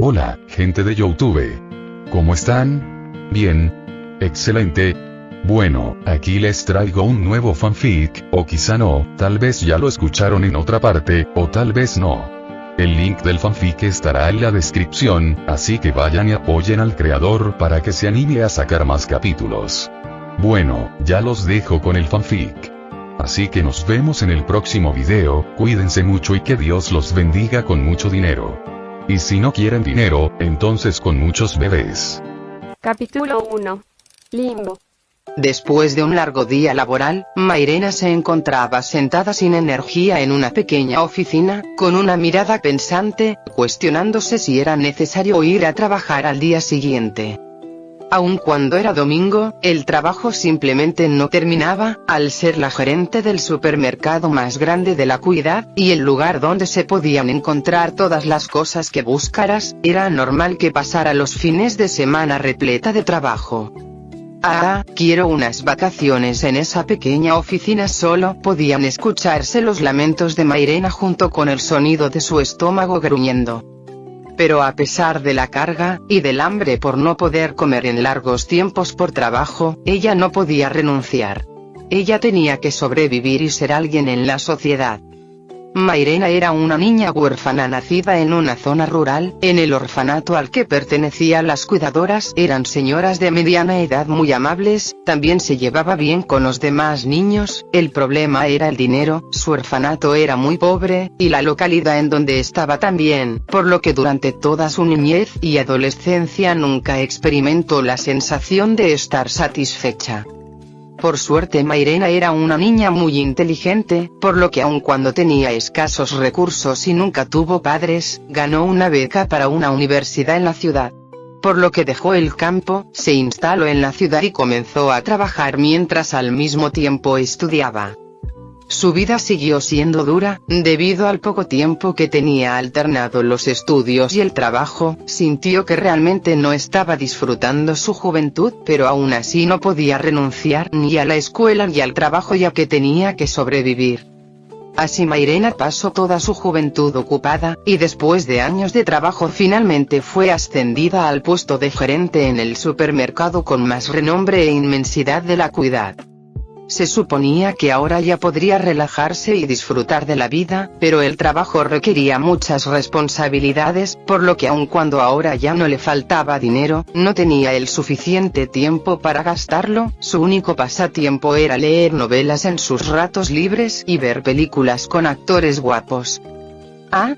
Hola, gente de YouTube. ¿Cómo están? Bien. Excelente. Bueno, aquí les traigo un nuevo fanfic, o quizá no, tal vez ya lo escucharon en otra parte, o tal vez no. El link del fanfic estará en la descripción, así que vayan y apoyen al creador para que se anime a sacar más capítulos. Bueno, ya los dejo con el fanfic. Así que nos vemos en el próximo video, cuídense mucho y que Dios los bendiga con mucho dinero. Y si no quieren dinero, entonces con muchos bebés. Capítulo 1. Limbo. Después de un largo día laboral, Mairena se encontraba sentada sin energía en una pequeña oficina, con una mirada pensante, cuestionándose si era necesario ir a trabajar al día siguiente. Aun cuando era domingo, el trabajo simplemente no terminaba, al ser la gerente del supermercado más grande de la ciudad, y el lugar donde se podían encontrar todas las cosas que buscaras, era normal que pasara los fines de semana repleta de trabajo. Quiero unas vacaciones. En esa pequeña oficina solo podían escucharse los lamentos de Mairena junto con el sonido de su estómago gruñendo. Pero a pesar de la carga, y del hambre por no poder comer en largos tiempos por trabajo, ella no podía renunciar. Ella tenía que sobrevivir y ser alguien en la sociedad. Mairena era una niña huérfana nacida en una zona rural. En el orfanato al que pertenecía las cuidadoras eran señoras de mediana edad muy amables, también se llevaba bien con los demás niños. El problema era el dinero, su orfanato era muy pobre, y la localidad en donde estaba también, por lo que durante toda su niñez y adolescencia nunca experimentó la sensación de estar satisfecha. Por suerte Mairena era una niña muy inteligente, por lo que aun cuando tenía escasos recursos y nunca tuvo padres, ganó una beca para una universidad en la ciudad. Por lo que dejó el campo, se instaló en la ciudad y comenzó a trabajar mientras al mismo tiempo estudiaba. Su vida siguió siendo dura, debido al poco tiempo que tenía alternado los estudios y el trabajo. Sintió que realmente no estaba disfrutando su juventud, pero aún así no podía renunciar ni a la escuela ni al trabajo ya que tenía que sobrevivir. Así Mairena pasó toda su juventud ocupada, y después de años de trabajo finalmente fue ascendida al puesto de gerente en el supermercado con más renombre e inmensidad de la ciudad. Se suponía que ahora ya podría relajarse y disfrutar de la vida, pero el trabajo requería muchas responsabilidades, por lo que aun cuando ahora ya no le faltaba dinero, no tenía el suficiente tiempo para gastarlo. Su único pasatiempo era leer novelas en sus ratos libres y ver películas con actores guapos.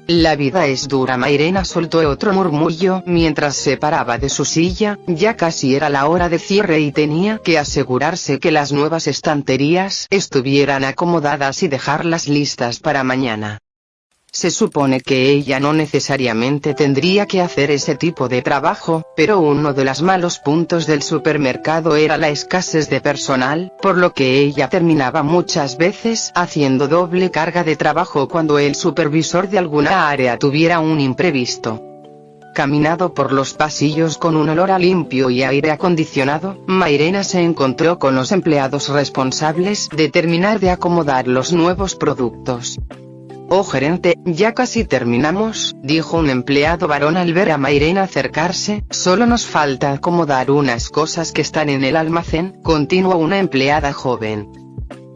La vida es dura. Mairena soltó otro murmullo mientras se paraba de su silla. Ya casi era la hora de cierre y tenía que asegurarse que las nuevas estanterías estuvieran acomodadas y dejarlas listas para mañana. Se supone que ella no necesariamente tendría que hacer ese tipo de trabajo, pero uno de los malos puntos del supermercado era la escasez de personal, por lo que ella terminaba muchas veces haciendo doble carga de trabajo cuando el supervisor de alguna área tuviera un imprevisto. Caminando por los pasillos con un olor a limpio y aire acondicionado, Mairena se encontró con los empleados responsables de terminar de acomodar los nuevos productos. Gerente, ya casi terminamos, dijo un empleado varón al ver a Mairena acercarse. Solo nos falta acomodar unas cosas que están en el almacén, continuó una empleada joven.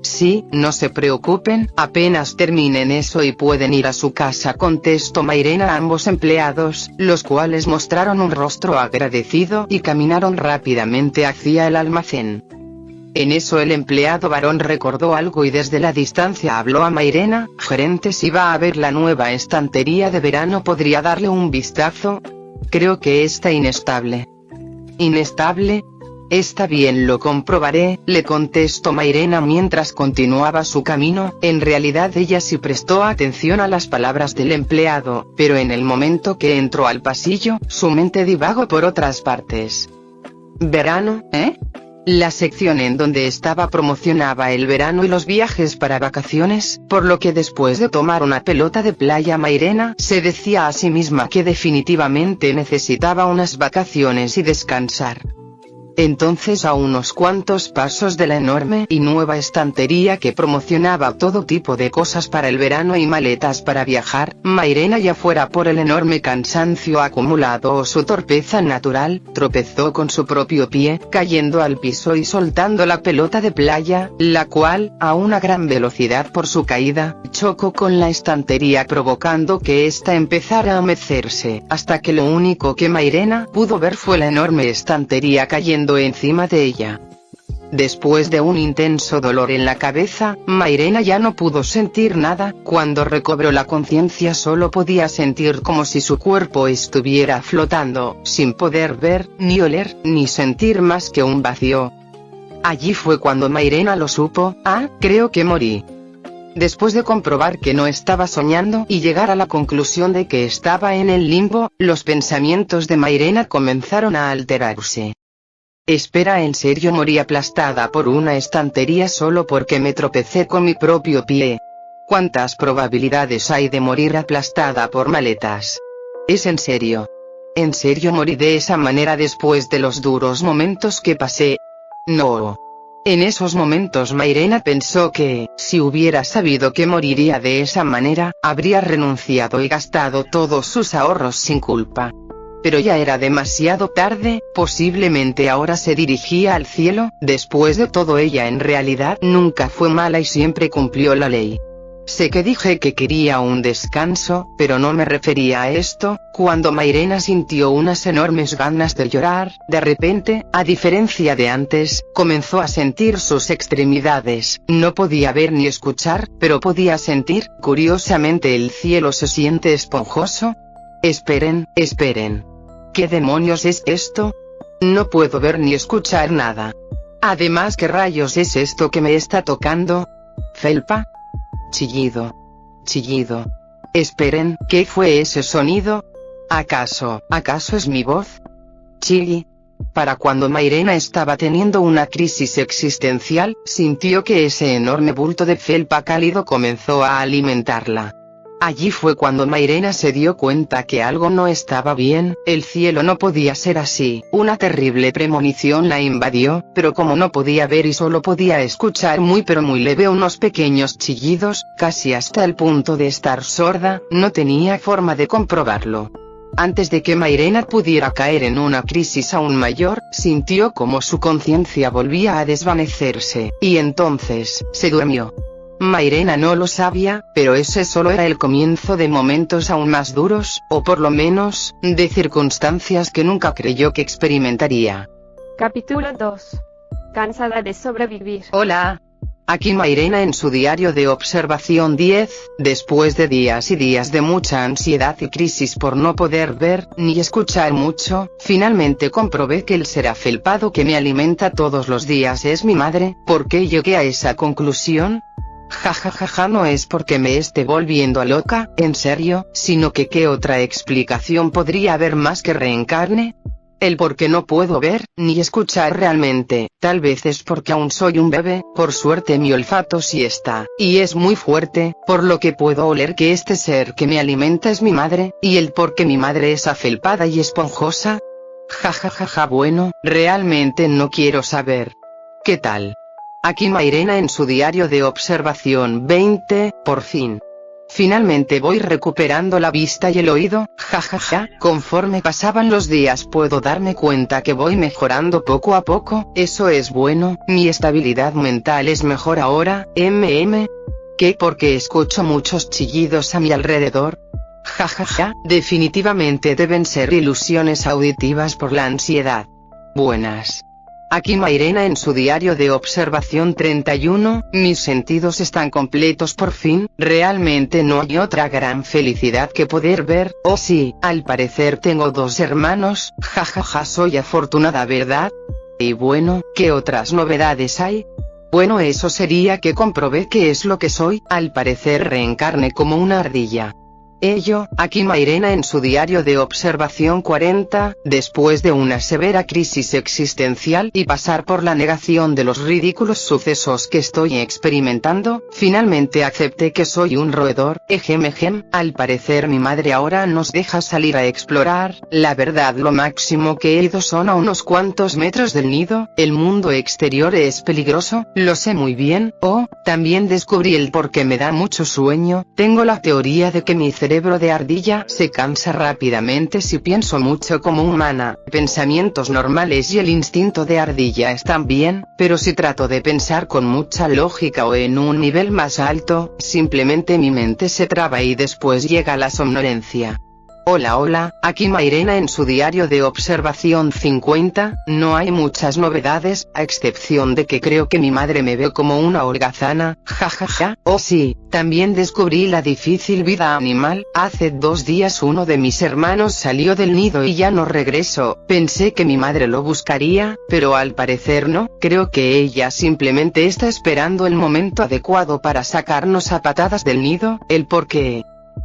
Sí, no se preocupen, apenas terminen eso y pueden ir a su casa, contestó Mairena a ambos empleados, los cuales mostraron un rostro agradecido y caminaron rápidamente hacia el almacén. En eso el empleado varón recordó algo y desde la distancia habló a Mairena. Gerente, si va a ver la nueva estantería de verano, ¿podría darle un vistazo? Creo que está inestable. ¿Inestable? Está bien, lo comprobaré, le contestó Mairena mientras continuaba su camino. En realidad ella sí prestó atención a las palabras del empleado, pero en el momento que entró al pasillo, su mente divagó por otras partes. ¿Verano, La sección en donde estaba promocionaba el verano y los viajes para vacaciones, por lo que después de tomar una pelota de playa Mairena se decía a sí misma que definitivamente necesitaba unas vacaciones y descansar. Entonces, a unos cuantos pasos de la enorme y nueva estantería que promocionaba todo tipo de cosas para el verano y maletas para viajar, Mairena, ya fuera por el enorme cansancio acumulado o su torpeza natural, tropezó con su propio pie, cayendo al piso y soltando la pelota de playa, la cual, a una gran velocidad por su caída, chocó con la estantería provocando que ésta empezara a mecerse, hasta que lo único que Mairena pudo ver fue la enorme estantería cayendo encima de ella. Después de un intenso dolor en la cabeza, Mairena ya no pudo sentir nada. Cuando recobró la conciencia solo podía sentir como si su cuerpo estuviera flotando, sin poder ver, ni oler, ni sentir más que un vacío. Allí fue cuando Mairena lo supo: creo que morí. Después de comprobar que no estaba soñando y llegar a la conclusión de que estaba en el limbo, los pensamientos de Mairena comenzaron a alterarse. Espera, ¿en serio morí aplastada por una estantería solo porque me tropecé con mi propio pie? ¿Cuántas probabilidades hay de morir aplastada por maletas? ¿Es en serio? ¿En serio morí de esa manera después de los duros momentos que pasé? No. En esos momentos Mairena pensó que, si hubiera sabido que moriría de esa manera, habría renunciado y gastado todos sus ahorros sin culpa. Pero ya era demasiado tarde. Posiblemente ahora se dirigía al cielo. Después de todo, ella en realidad nunca fue mala y siempre cumplió la ley. Sé que dije que quería un descanso, pero no me refería a esto. Cuando Mairena sintió unas enormes ganas de llorar, de repente, a diferencia de antes, comenzó a sentir sus extremidades. No podía ver ni escuchar, pero podía sentir. Curiosamente, el cielo se siente esponjoso. Esperen. ¿Qué demonios es esto? No puedo ver ni escuchar nada. Además, ¿qué rayos es esto que me está tocando? ¿Felpa? Chillido. Esperen, ¿qué fue ese sonido? ¿Acaso es mi voz? Chilli. Para cuando Mairena estaba teniendo una crisis existencial, sintió que ese enorme bulto de felpa cálido comenzó a alimentarla. Allí fue cuando Mairena se dio cuenta que algo no estaba bien. El cielo no podía ser así. Una terrible premonición la invadió, pero como no podía ver y solo podía escuchar muy leve unos pequeños chillidos, casi hasta el punto de estar sorda, no tenía forma de comprobarlo. Antes de que Mairena pudiera caer en una crisis aún mayor, sintió como su conciencia volvía a desvanecerse, y entonces, se durmió. Mairena no lo sabía, pero ese solo era el comienzo de momentos aún más duros, o por lo menos, de circunstancias que nunca creyó que experimentaría. Capítulo 2. Cansada de sobrevivir. Hola. Aquí Mairena en su diario de observación 10, después de días y días de mucha ansiedad y crisis por no poder ver, ni escuchar mucho, finalmente comprobé que el ser afelpado que me alimenta todos los días es mi madre. ¿Por qué llegué a esa conclusión? No es porque me esté volviendo loca, en serio, sino que ¿qué otra explicación podría haber más que reencarne? El por qué no puedo ver, ni escuchar realmente, tal vez es porque aún soy un bebé. Por suerte mi olfato sí está, y es muy fuerte, por lo que puedo oler que este ser que me alimenta es mi madre, y el por qué mi madre es afelpada y esponjosa. Bueno, realmente no quiero saber. ¿Qué tal? Aquí Mairena en su diario de observación 20, por fin. Finalmente voy recuperando la vista y el oído, conforme pasaban los días puedo darme cuenta que voy mejorando poco a poco, eso es bueno, mi estabilidad mental es mejor ahora, ¿Qué? Porque escucho muchos chillidos a mi alrededor. Definitivamente deben ser ilusiones auditivas por la ansiedad. Buenas. Aquí Mairena en su diario de observación 31, mis sentidos están completos por fin, realmente no hay otra gran felicidad que poder ver. Oh sí, al parecer tengo 2 hermanos, soy afortunada, ¿verdad? Y bueno, ¿qué otras novedades hay? Bueno, eso sería que comprobé que es lo que soy, al parecer reencarné como una ardilla. Ello, aquí Mairena en su diario de observación 40, después de una severa crisis existencial y pasar por la negación de los ridículos sucesos que estoy experimentando, finalmente acepté que soy un roedor, ejem. Al parecer mi madre ahora nos deja salir a explorar, la verdad lo máximo que he ido son a unos cuantos metros del nido, el mundo exterior es peligroso, lo sé muy bien, también descubrí el por qué me da mucho sueño, tengo la teoría de que mi cerebro de ardilla se cansa rápidamente si pienso mucho como humana, pensamientos normales y el instinto de ardilla están bien, pero si trato de pensar con mucha lógica o en un nivel más alto, simplemente mi mente se traba y después llega la somnolencia. Hola, aquí Mairena en su diario de observación 50, no hay muchas novedades, a excepción de que creo que mi madre me ve como una holgazana, jajaja, sí, también descubrí la difícil vida animal, hace 2 días uno de mis hermanos salió del nido y ya no regresó, pensé que mi madre lo buscaría, pero al parecer no, creo que ella simplemente está esperando el momento adecuado para sacarnos a patadas del nido, el por qué.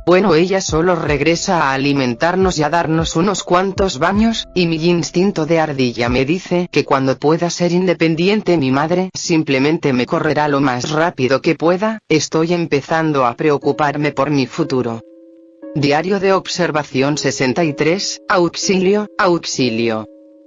Bueno, ella solo regresa a alimentarnos y a darnos unos cuantos baños, y mi instinto de ardilla me dice que cuando pueda ser independiente mi madre simplemente me correrá lo más rápido que pueda, estoy empezando a preocuparme por mi futuro. Diario de observación 63, auxilio.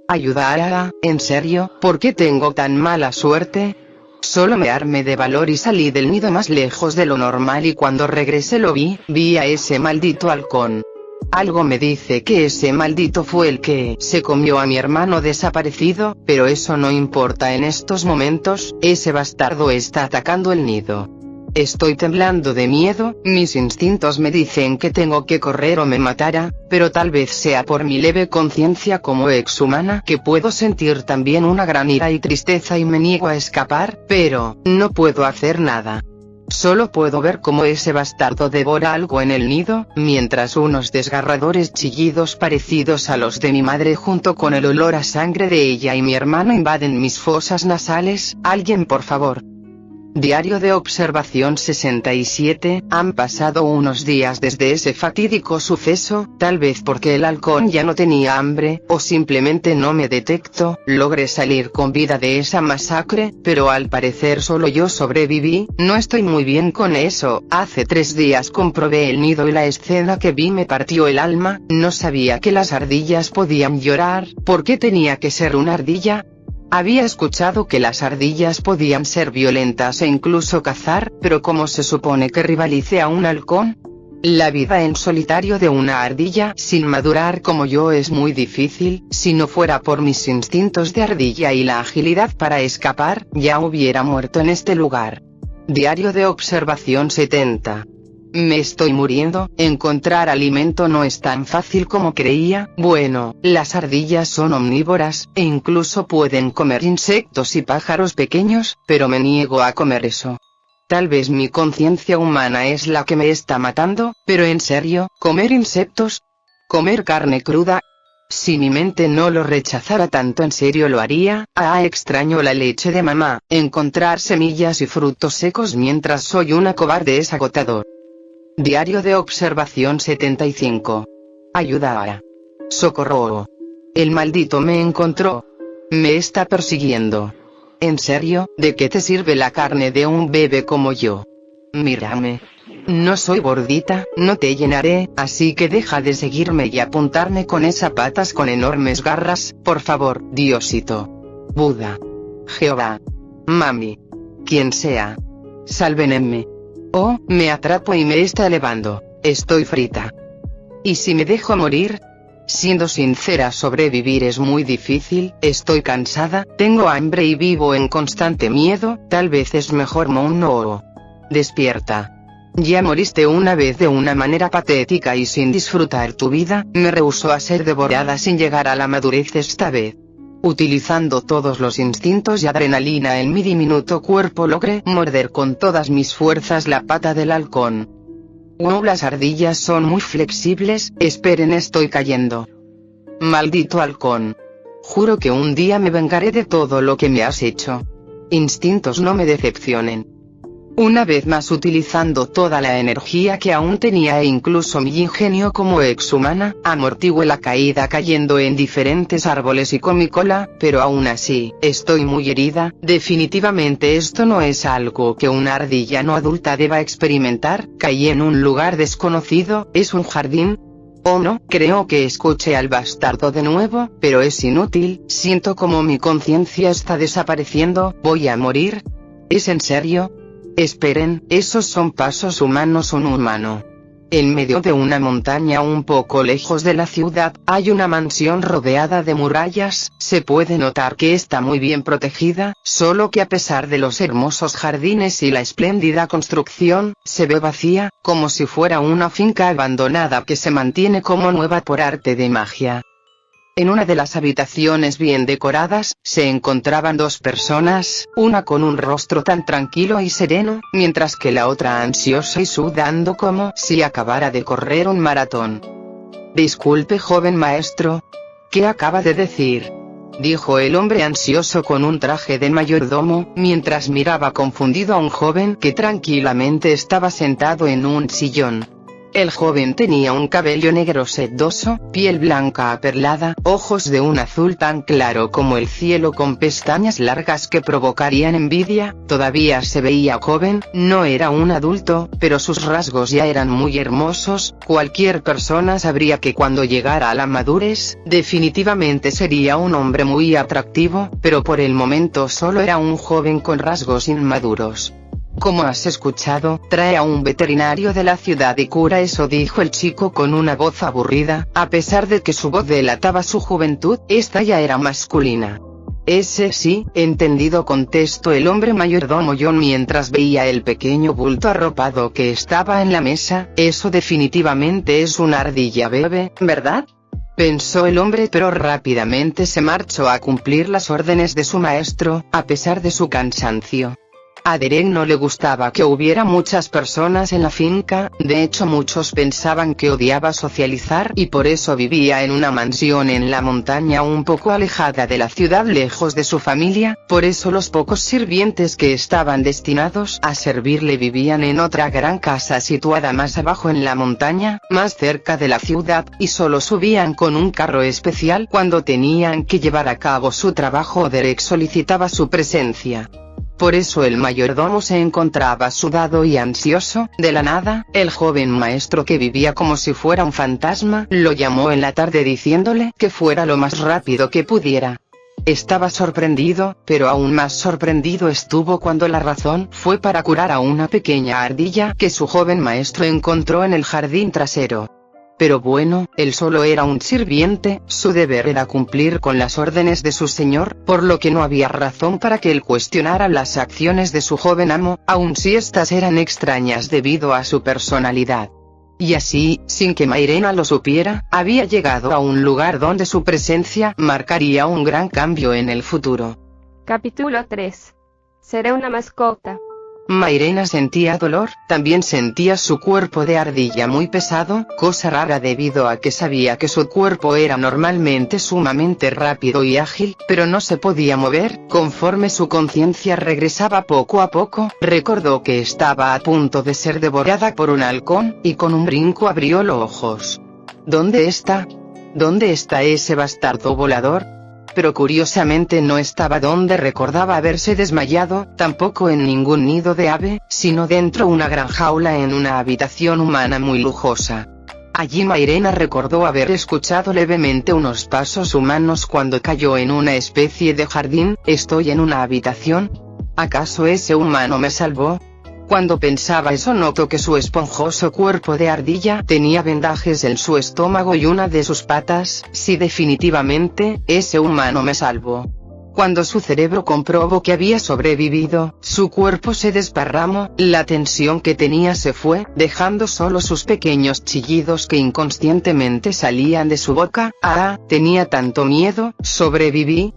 Ayuda, ¿en serio? ¿Por qué tengo tan mala suerte? Solo me armé de valor y salí del nido más lejos de lo normal y cuando regresé lo vi a ese maldito halcón. Algo me dice que ese maldito fue el que se comió a mi hermano desaparecido, pero eso no importa en estos momentos, ese bastardo está atacando el nido. Estoy temblando de miedo, mis instintos me dicen que tengo que correr o me matará, pero tal vez sea por mi leve conciencia como exhumana que puedo sentir también una gran ira y tristeza y me niego a escapar, pero no puedo hacer nada. Solo puedo ver cómo ese bastardo devora algo en el nido, mientras unos desgarradores chillidos parecidos a los de mi madre junto con el olor a sangre de ella y mi hermano invaden mis fosas nasales. Alguien por favor. Diario de observación 67, han pasado unos días desde ese fatídico suceso, tal vez porque el halcón ya no tenía hambre, o simplemente no me detecto, logré salir con vida de esa masacre, pero al parecer solo yo sobreviví, no estoy muy bien con eso, hace 3 días comprobé el nido y la escena que vi me partió el alma, no sabía que las ardillas podían llorar, ¿por qué tenía que ser una ardilla? Había escuchado que las ardillas podían ser violentas e incluso cazar, pero ¿cómo se supone que rivalice a un halcón? La vida en solitario de una ardilla sin madurar como yo es muy difícil, si no fuera por mis instintos de ardilla y la agilidad para escapar, ya hubiera muerto en este lugar. Diario de observación 70. Me estoy muriendo, encontrar alimento no es tan fácil como creía, bueno, las ardillas son omnívoras, e incluso pueden comer insectos y pájaros pequeños, pero me niego a comer eso. Tal vez mi conciencia humana es la que me está matando, pero en serio, ¿comer insectos? ¿Comer carne cruda? Si mi mente no lo rechazara tanto en serio lo haría, extraño la leche de mamá, encontrar semillas y frutos secos mientras soy una cobarde es agotador. Diario de observación 75. Ayuda. Socorro. El maldito me encontró. Me está persiguiendo. ¿En serio? ¿De qué te sirve la carne de un bebé como yo? Mírame. No soy gordita, no te llenaré, así que deja de seguirme y apuntarme con esas patas con enormes garras, por favor, Diosito. Buda. Jehová. Mami. Quien sea. Sálvenme. Me atrapo y me está elevando, estoy frita. ¿Y si me dejo morir? Siendo sincera, sobrevivir es muy difícil, estoy cansada, tengo hambre y vivo en constante miedo, tal vez es mejor no. Despierta. Ya moriste una vez de una manera patética y sin disfrutar tu vida, me rehúso a ser devorada sin llegar a la madurez esta vez. Utilizando todos los instintos y adrenalina en mi diminuto cuerpo logré morder con todas mis fuerzas la pata del halcón. Las ardillas son muy flexibles, esperen estoy cayendo. Maldito halcón. Juro que un día me vengaré de todo lo que me has hecho. Instintos no me decepcionen. Una vez más utilizando toda la energía que aún tenía e incluso mi ingenio como exhumana, amortigué la caída cayendo en diferentes árboles y con mi cola, pero aún así, estoy muy herida. Definitivamente esto no es algo que una ardilla no adulta deba experimentar. Caí en un lugar desconocido. ¿Es un jardín? Oh no, creo que escuché al bastardo de nuevo, pero es inútil. Siento como mi conciencia está desapareciendo. ¿Voy a morir? ¿Es en serio? Esperen, esos son pasos humanos. Un humano. En medio de una montaña un poco lejos de la ciudad, hay una mansión rodeada de murallas. Se puede notar que está muy bien protegida, solo que a pesar de los hermosos jardines y la espléndida construcción, se ve vacía, como si fuera una finca abandonada que se mantiene como nueva por arte de magia. En una de las habitaciones bien decoradas, se encontraban dos personas, una con un rostro tan tranquilo y sereno, mientras que la otra ansiosa y sudando como si acabara de correr un maratón. Disculpe, joven maestro. ¿Qué acaba de decir? Dijo el hombre ansioso con un traje de mayordomo, mientras miraba confundido a un joven que tranquilamente estaba sentado en un sillón. El joven tenía un cabello negro sedoso, piel blanca aperlada, ojos de un azul tan claro como el cielo con pestañas largas que provocarían envidia. Todavía se veía joven, no era un adulto, pero sus rasgos ya eran muy hermosos. Cualquier persona sabría que cuando llegara a la madurez, definitivamente sería un hombre muy atractivo, pero por el momento solo era un joven con rasgos inmaduros. Como has escuchado, trae a un veterinario de la ciudad y cura eso, dijo el chico con una voz aburrida. A pesar de que su voz delataba su juventud, esta ya era masculina. Ese sí, entendido, contestó el hombre mayordomo John mientras veía el pequeño bulto arropado que estaba en la mesa. Eso definitivamente es una ardilla bebé, ¿verdad? Pensó el hombre, pero rápidamente se marchó a cumplir las órdenes de su maestro, a pesar de su cansancio. A Derek no le gustaba que hubiera muchas personas en la finca, de hecho muchos pensaban que odiaba socializar y por eso vivía en una mansión en la montaña un poco alejada de la ciudad, lejos de su familia. Por eso los pocos sirvientes que estaban destinados a servirle vivían en otra gran casa situada más abajo en la montaña, más cerca de la ciudad, y solo subían con un carro especial cuando tenían que llevar a cabo su trabajo o Derek solicitaba su presencia. Por eso el mayordomo se encontraba sudado y ansioso. De la nada, el joven maestro, que vivía como si fuera un fantasma, lo llamó en la tarde diciéndole que fuera lo más rápido que pudiera. Estaba sorprendido, pero aún más sorprendido estuvo cuando la razón fue para curar a una pequeña ardilla que su joven maestro encontró en el jardín trasero. Pero bueno, él solo era un sirviente, su deber era cumplir con las órdenes de su señor, por lo que no había razón para que él cuestionara las acciones de su joven amo, aun si estas eran extrañas debido a su personalidad. Y así, sin que Mairena lo supiera, había llegado a un lugar donde su presencia marcaría un gran cambio en el futuro. Capítulo 3. Seré una mascota. Mairena sentía dolor, también sentía su cuerpo de ardilla muy pesado, cosa rara debido a que sabía que su cuerpo era normalmente sumamente rápido y ágil, pero no se podía mover. Conforme su conciencia regresaba poco a poco, recordó que estaba a punto de ser devorada por un halcón, y con un brinco abrió los ojos. ¿Dónde está? ¿Dónde está ese bastardo volador? Pero curiosamente no estaba donde recordaba haberse desmayado, tampoco en ningún nido de ave, sino dentro de una gran jaula en una habitación humana muy lujosa. Allí Mairena recordó haber escuchado levemente unos pasos humanos cuando cayó en una especie de jardín. ¿Estoy en una habitación? ¿Acaso ese humano me salvó? Cuando pensaba eso notó que su esponjoso cuerpo de ardilla tenía vendajes en su estómago y una de sus patas. Sí, definitivamente, ese humano me salvó. Cuando su cerebro comprobó que había sobrevivido, su cuerpo se desparramó, la tensión que tenía se fue, dejando solo sus pequeños chillidos que inconscientemente salían de su boca. Tenía tanto miedo. Sobreviví.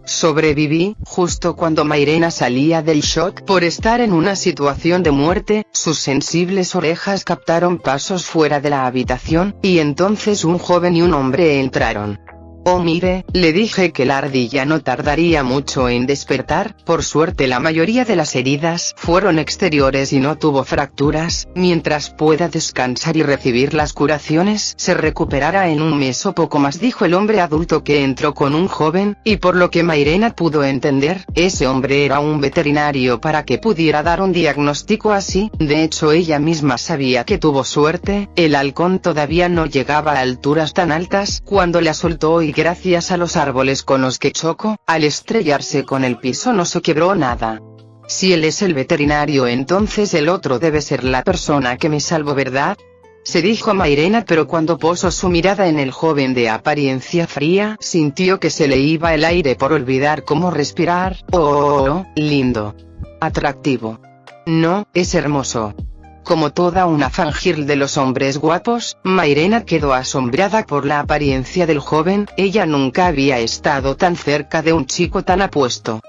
Justo cuando Mairena salía del shock por estar en una situación de muerte, sus sensibles orejas captaron pasos fuera de la habitación, y entonces un joven y un hombre entraron. Oh mire, le dije que la ardilla no tardaría mucho en despertar, por suerte la mayoría de las heridas fueron exteriores y no tuvo fracturas, mientras pueda descansar y recibir las curaciones se recuperará en un mes o poco más, dijo el hombre adulto que entró con un joven, y por lo que Mairena pudo entender, ese hombre era un veterinario para que pudiera dar un diagnóstico así. De hecho ella misma sabía que tuvo suerte, el halcón todavía no llegaba a alturas tan altas cuando la soltó y gracias a los árboles con los que chocó, al estrellarse con el piso no se quebró nada. Si él es el veterinario, entonces el otro debe ser la persona que me salvó, ¿verdad?, se dijo Mairena, pero cuando posó su mirada en el joven de apariencia fría, sintió que se le iba el aire por olvidar cómo respirar. Oh, lindo. Atractivo. No, es hermoso. Como toda una fangirl de los hombres guapos, Mairena quedó asombrada por la apariencia del joven, ella nunca había estado tan cerca de un chico tan apuesto.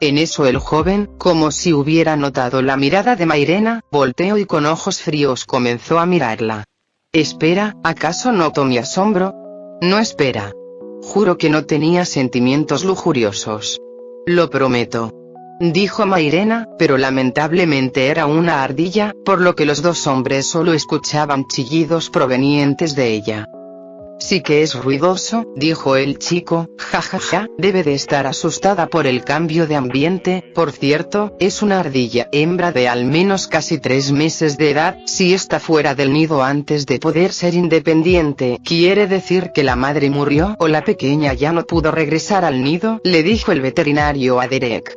En eso el joven, como si hubiera notado la mirada de Mairena, volteó y con ojos fríos comenzó a mirarla. Espera, ¿acaso noto mi asombro? No, espera. Juro que no tenía sentimientos lujuriosos. Lo prometo. Dijo Mairena, pero lamentablemente era una ardilla, por lo que los dos hombres solo escuchaban chillidos provenientes de ella. Sí que es ruidoso, dijo el chico, jajaja, debe de estar asustada por el cambio de ambiente. Por cierto, es una ardilla hembra de al menos casi 3 meses de edad, si está fuera del nido antes de poder ser independiente, ¿quiere decir que la madre murió o la pequeña ya no pudo regresar al nido?, le dijo el veterinario a Derek.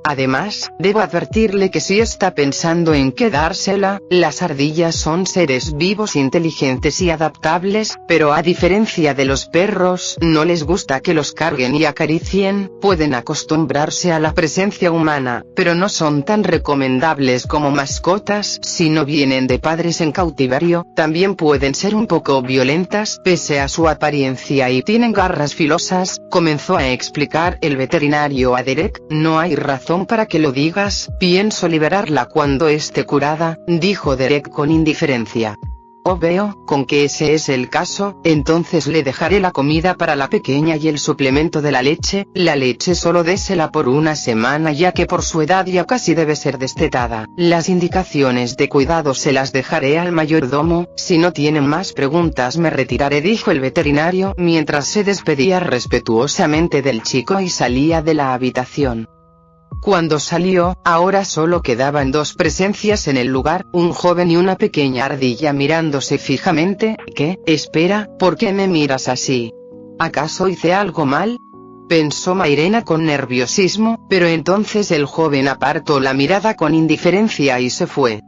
Además, debo advertirle que si está pensando en quedársela, las ardillas son seres vivos inteligentes y adaptables, pero a diferencia de los perros, no les gusta que los carguen y acaricien, pueden acostumbrarse a la presencia humana, pero no son tan recomendables como mascotas si no vienen de padres en cautiverio, también pueden ser un poco violentas pese a su apariencia y tienen garras filosas, comenzó a explicar el veterinario a Derek. No hay razón para que lo digas, pienso liberarla cuando esté curada, dijo Derek con indiferencia. Oh, veo, con que ese es el caso, entonces le dejaré la comida para la pequeña y el suplemento de la leche solo désela por una semana ya que por su edad ya casi debe ser destetada. Las indicaciones de cuidado se las dejaré al mayordomo, si no tienen más preguntas me retiraré, dijo el veterinario mientras se despedía respetuosamente del chico y salía de la habitación. Cuando salió, ahora solo quedaban 2 presencias en el lugar, un joven y una pequeña ardilla mirándose fijamente. ¿Qué? Espera, ¿por qué me miras así? ¿Acaso hice algo mal?, pensó Mairena con nerviosismo, pero entonces el joven apartó la mirada con indiferencia y se fue.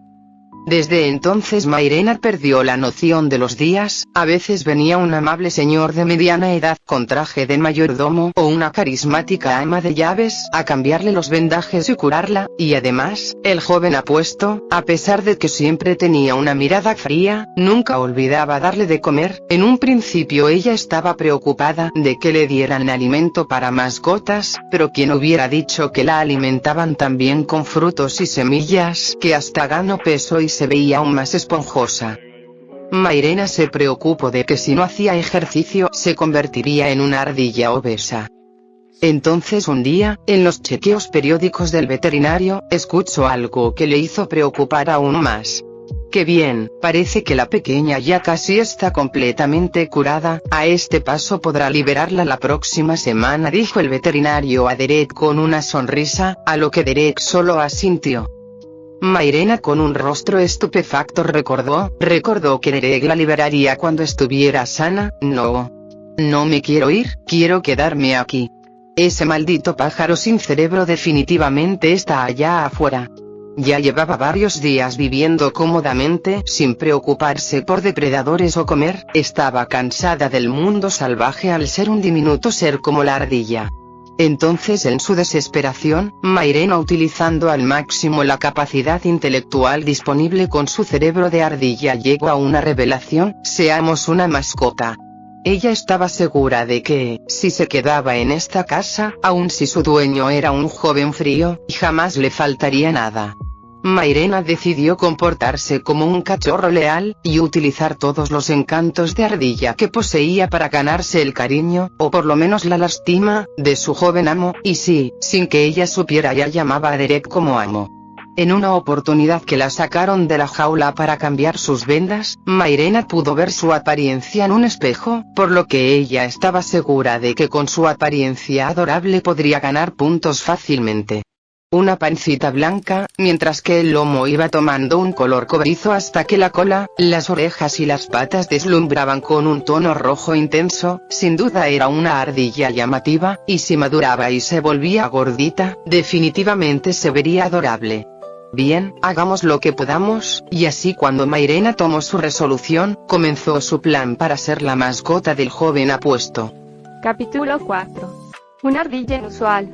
Desde entonces Mairena perdió la noción de los días, a veces venía un amable señor de mediana edad, con traje de mayordomo, o una carismática ama de llaves, a cambiarle los vendajes y curarla, y además, el joven apuesto, a pesar de que siempre tenía una mirada fría, nunca olvidaba darle de comer. En un principio ella estaba preocupada de que le dieran alimento para mascotas, pero quien hubiera dicho que la alimentaban también con frutos y semillas, que hasta ganó peso y se veía aún más esponjosa. Mairena se preocupó de que si no hacía ejercicio se convertiría en una ardilla obesa. Entonces un día, en los chequeos periódicos del veterinario, escuchó algo que le hizo preocupar aún más. ¡Qué bien! Parece que la pequeña ya casi está completamente curada, a este paso podrá liberarla la próxima semana, dijo el veterinario a Derek con una sonrisa, a lo que Derek solo asintió. Mairena con un rostro estupefacto recordó que Derek la liberaría cuando estuviera sana. No me quiero ir, quiero quedarme aquí. Ese maldito pájaro sin cerebro definitivamente está allá afuera. Ya llevaba varios días viviendo cómodamente, sin preocuparse por depredadores o comer, estaba cansada del mundo salvaje al ser un diminuto ser como la ardilla. Entonces en su desesperación, Mairena utilizando al máximo la capacidad intelectual disponible con su cerebro de ardilla llegó a una revelación: seamos una mascota. Ella estaba segura de que, si se quedaba en esta casa, aun si su dueño era un joven frío, jamás le faltaría nada. Mairena decidió comportarse como un cachorro leal, y utilizar todos los encantos de ardilla que poseía para ganarse el cariño, o por lo menos la lástima, de su joven amo, y sí, sin que ella supiera ya llamaba a Derek como amo. En una oportunidad que la sacaron de la jaula para cambiar sus vendas, Mairena pudo ver su apariencia en un espejo, por lo que ella estaba segura de que con su apariencia adorable podría ganar puntos fácilmente. Una pancita blanca, mientras que el lomo iba tomando un color cobrizo hasta que la cola, las orejas y las patas deslumbraban con un tono rojo intenso. Sin duda era una ardilla llamativa, y si maduraba y se volvía gordita, definitivamente se vería adorable. Bien, hagamos lo que podamos, y así cuando Mairena tomó su resolución, comenzó su plan para ser la mascota del joven apuesto. Capítulo 4. Una ardilla inusual.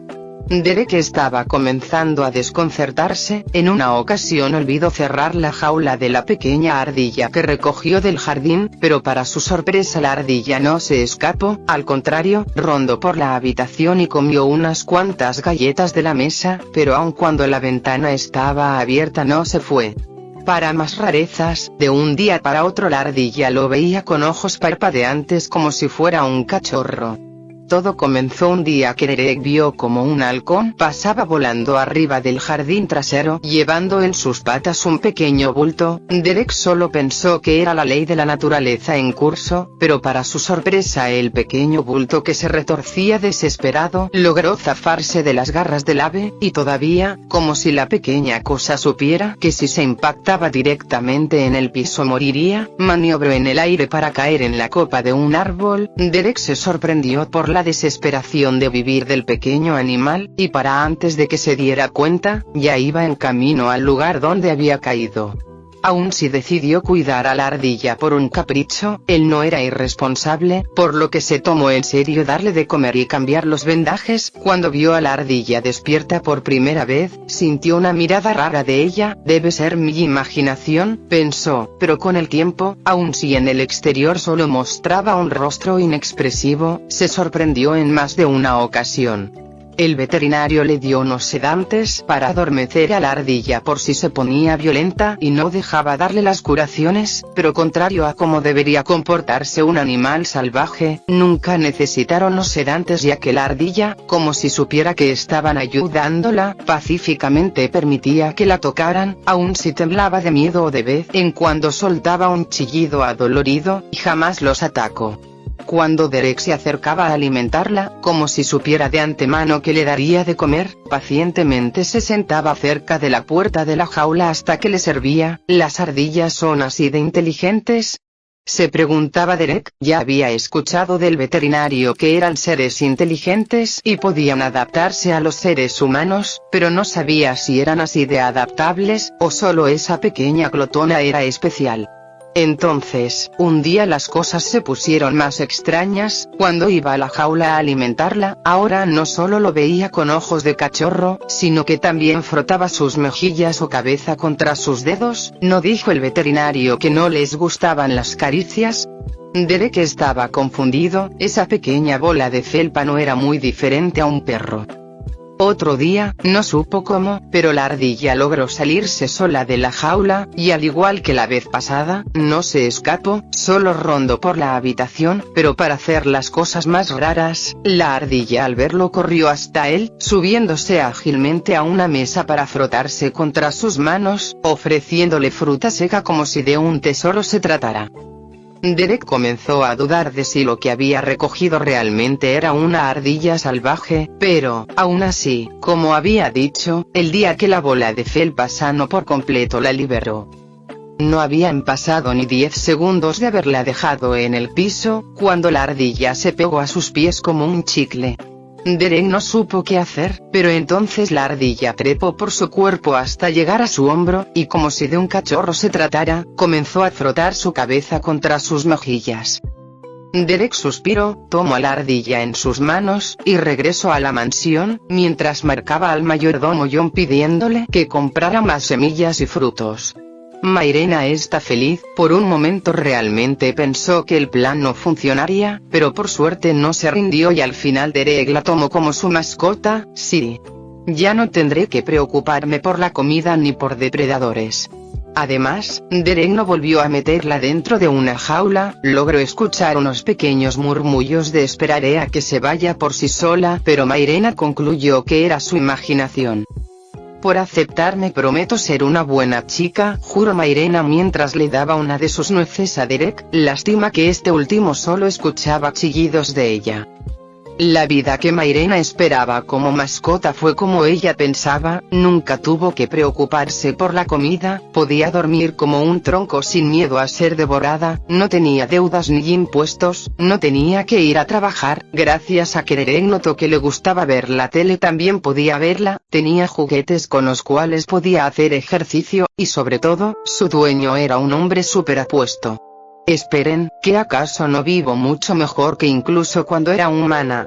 Derek estaba comenzando a desconcertarse. En una ocasión olvidó cerrar la jaula de la pequeña ardilla que recogió del jardín, pero para su sorpresa la ardilla no se escapó, al contrario, rondó por la habitación y comió unas cuantas galletas de la mesa, pero aun cuando la ventana estaba abierta no se fue. Para más rarezas, de un día para otro la ardilla lo veía con ojos parpadeantes como si fuera un cachorro. Todo comenzó un día que Derek vio como un halcón pasaba volando arriba del jardín trasero, llevando en sus patas un pequeño bulto. Derek solo pensó que era la ley de la naturaleza en curso, pero para su sorpresa el pequeño bulto, que se retorcía desesperado, logró zafarse de las garras del ave, y todavía, como si la pequeña cosa supiera que si se impactaba directamente en el piso moriría, maniobró en el aire para caer en la copa de un árbol. Derek se sorprendió por la desesperación de vivir del pequeño animal, y para antes de que se diera cuenta, ya iba en camino al lugar donde había caído. Aun si decidió cuidar a la ardilla por un capricho, él no era irresponsable, por lo que se tomó en serio darle de comer y cambiar los vendajes. Cuando vio a la ardilla despierta por primera vez, sintió una mirada rara de ella. Debe ser mi imaginación, pensó, pero con el tiempo, aun si en el exterior solo mostraba un rostro inexpresivo, se sorprendió en más de una ocasión. El veterinario le dio unos sedantes para adormecer a la ardilla por si se ponía violenta, y no dejaba darle las curaciones, pero contrario a cómo debería comportarse un animal salvaje, nunca necesitaron los sedantes, ya que la ardilla, como si supiera que estaban ayudándola, pacíficamente permitía que la tocaran, aun si temblaba de miedo o de vez en cuando soltaba un chillido adolorido, y jamás los atacó. Cuando Derek se acercaba a alimentarla, como si supiera de antemano que le daría de comer, pacientemente se sentaba cerca de la puerta de la jaula hasta que le servía. ¿Las ardillas son así de inteligentes?, se preguntaba Derek. Ya había escuchado del veterinario que eran seres inteligentes y podían adaptarse a los seres humanos, pero no sabía si eran así de adaptables, o solo esa pequeña glotona era especial. Entonces, un día las cosas se pusieron más extrañas. Cuando iba a la jaula a alimentarla, ahora no solo lo veía con ojos de cachorro, sino que también frotaba sus mejillas o cabeza contra sus dedos. ¿No dijo el veterinario que no les gustaban las caricias? Derek estaba confundido. Esa pequeña bola de felpa no era muy diferente a un perro. Otro día, no supo cómo, pero la ardilla logró salirse sola de la jaula, y al igual que la vez pasada, no se escapó, solo rondó por la habitación. Pero para hacer las cosas más raras, la ardilla al verlo corrió hasta él, subiéndose ágilmente a una mesa para frotarse contra sus manos, ofreciéndole fruta seca como si de un tesoro se tratara. Derek comenzó a dudar de si lo que había recogido realmente era una ardilla salvaje, pero, aún así, como había dicho, el día que la bola de felpa sanó por completo la liberó. No habían pasado ni 10 segundos de haberla dejado en el piso, cuando la ardilla se pegó a sus pies como un chicle. Derek no supo qué hacer, pero entonces la ardilla trepó por su cuerpo hasta llegar a su hombro, y como si de un cachorro se tratara, comenzó a frotar su cabeza contra sus mejillas. Derek suspiró, tomó a la ardilla en sus manos, y regresó a la mansión, mientras marcaba al mayordomo John pidiéndole que comprara más semillas y frutos. Mairena está feliz. Por un momento realmente pensó que el plan no funcionaría, pero por suerte no se rindió y al final Derek la tomó como su mascota. Sí. ya no tendré que preocuparme por la comida ni por depredadores. Además, Derek no volvió a meterla dentro de una jaula. Logró escuchar unos pequeños murmullos de esperaré a que se vaya por sí sola, pero Mairena concluyó que era su imaginación. Por aceptarme prometo ser una buena chica, juró Mairena mientras le daba una de sus nueces a Derek. Lástima que este último solo escuchaba chillidos de ella. La vida que Mairena esperaba como mascota fue como ella pensaba, nunca tuvo que preocuparse por la comida, podía dormir como un tronco sin miedo a ser devorada, no tenía deudas ni impuestos, no tenía que ir a trabajar, gracias a que Derek notó que le gustaba ver la tele también podía verla, tenía juguetes con los cuales podía hacer ejercicio, y sobre todo, su dueño era un hombre súper apuesto. Esperen, ¿que acaso no vivo mucho mejor que incluso cuando era humana?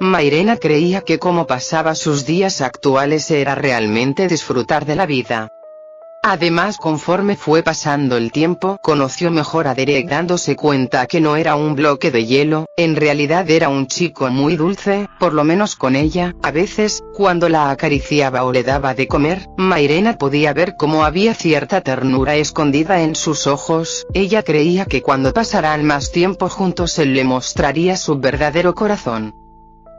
Mairena creía que como pasaba sus días actuales era realmente disfrutar de la vida. Además, conforme fue pasando el tiempo, conoció mejor a Derek dándose cuenta que no era un bloque de hielo, en realidad era un chico muy dulce, por lo menos con ella. A veces, cuando la acariciaba o le daba de comer, Mairena podía ver cómo había cierta ternura escondida en sus ojos. Ella creía que cuando pasaran más tiempo juntos él le mostraría su verdadero corazón.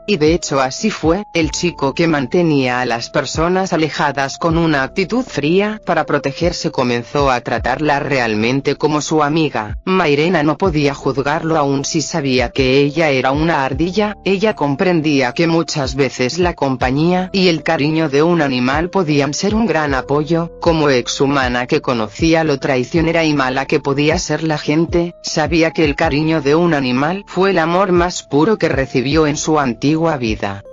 Y de hecho así fue, el chico que mantenía a las personas alejadas con una actitud fría para protegerse comenzó a tratarla realmente como su amiga. Mairena no podía juzgarlo aún si sabía que ella era una ardilla, ella comprendía que muchas veces la compañía y el cariño de un animal podían ser un gran apoyo. Como exhumana que conocía lo traicionera y mala que podía ser la gente, sabía que el cariño de un animal fue el amor más puro que recibió en su antigua vida.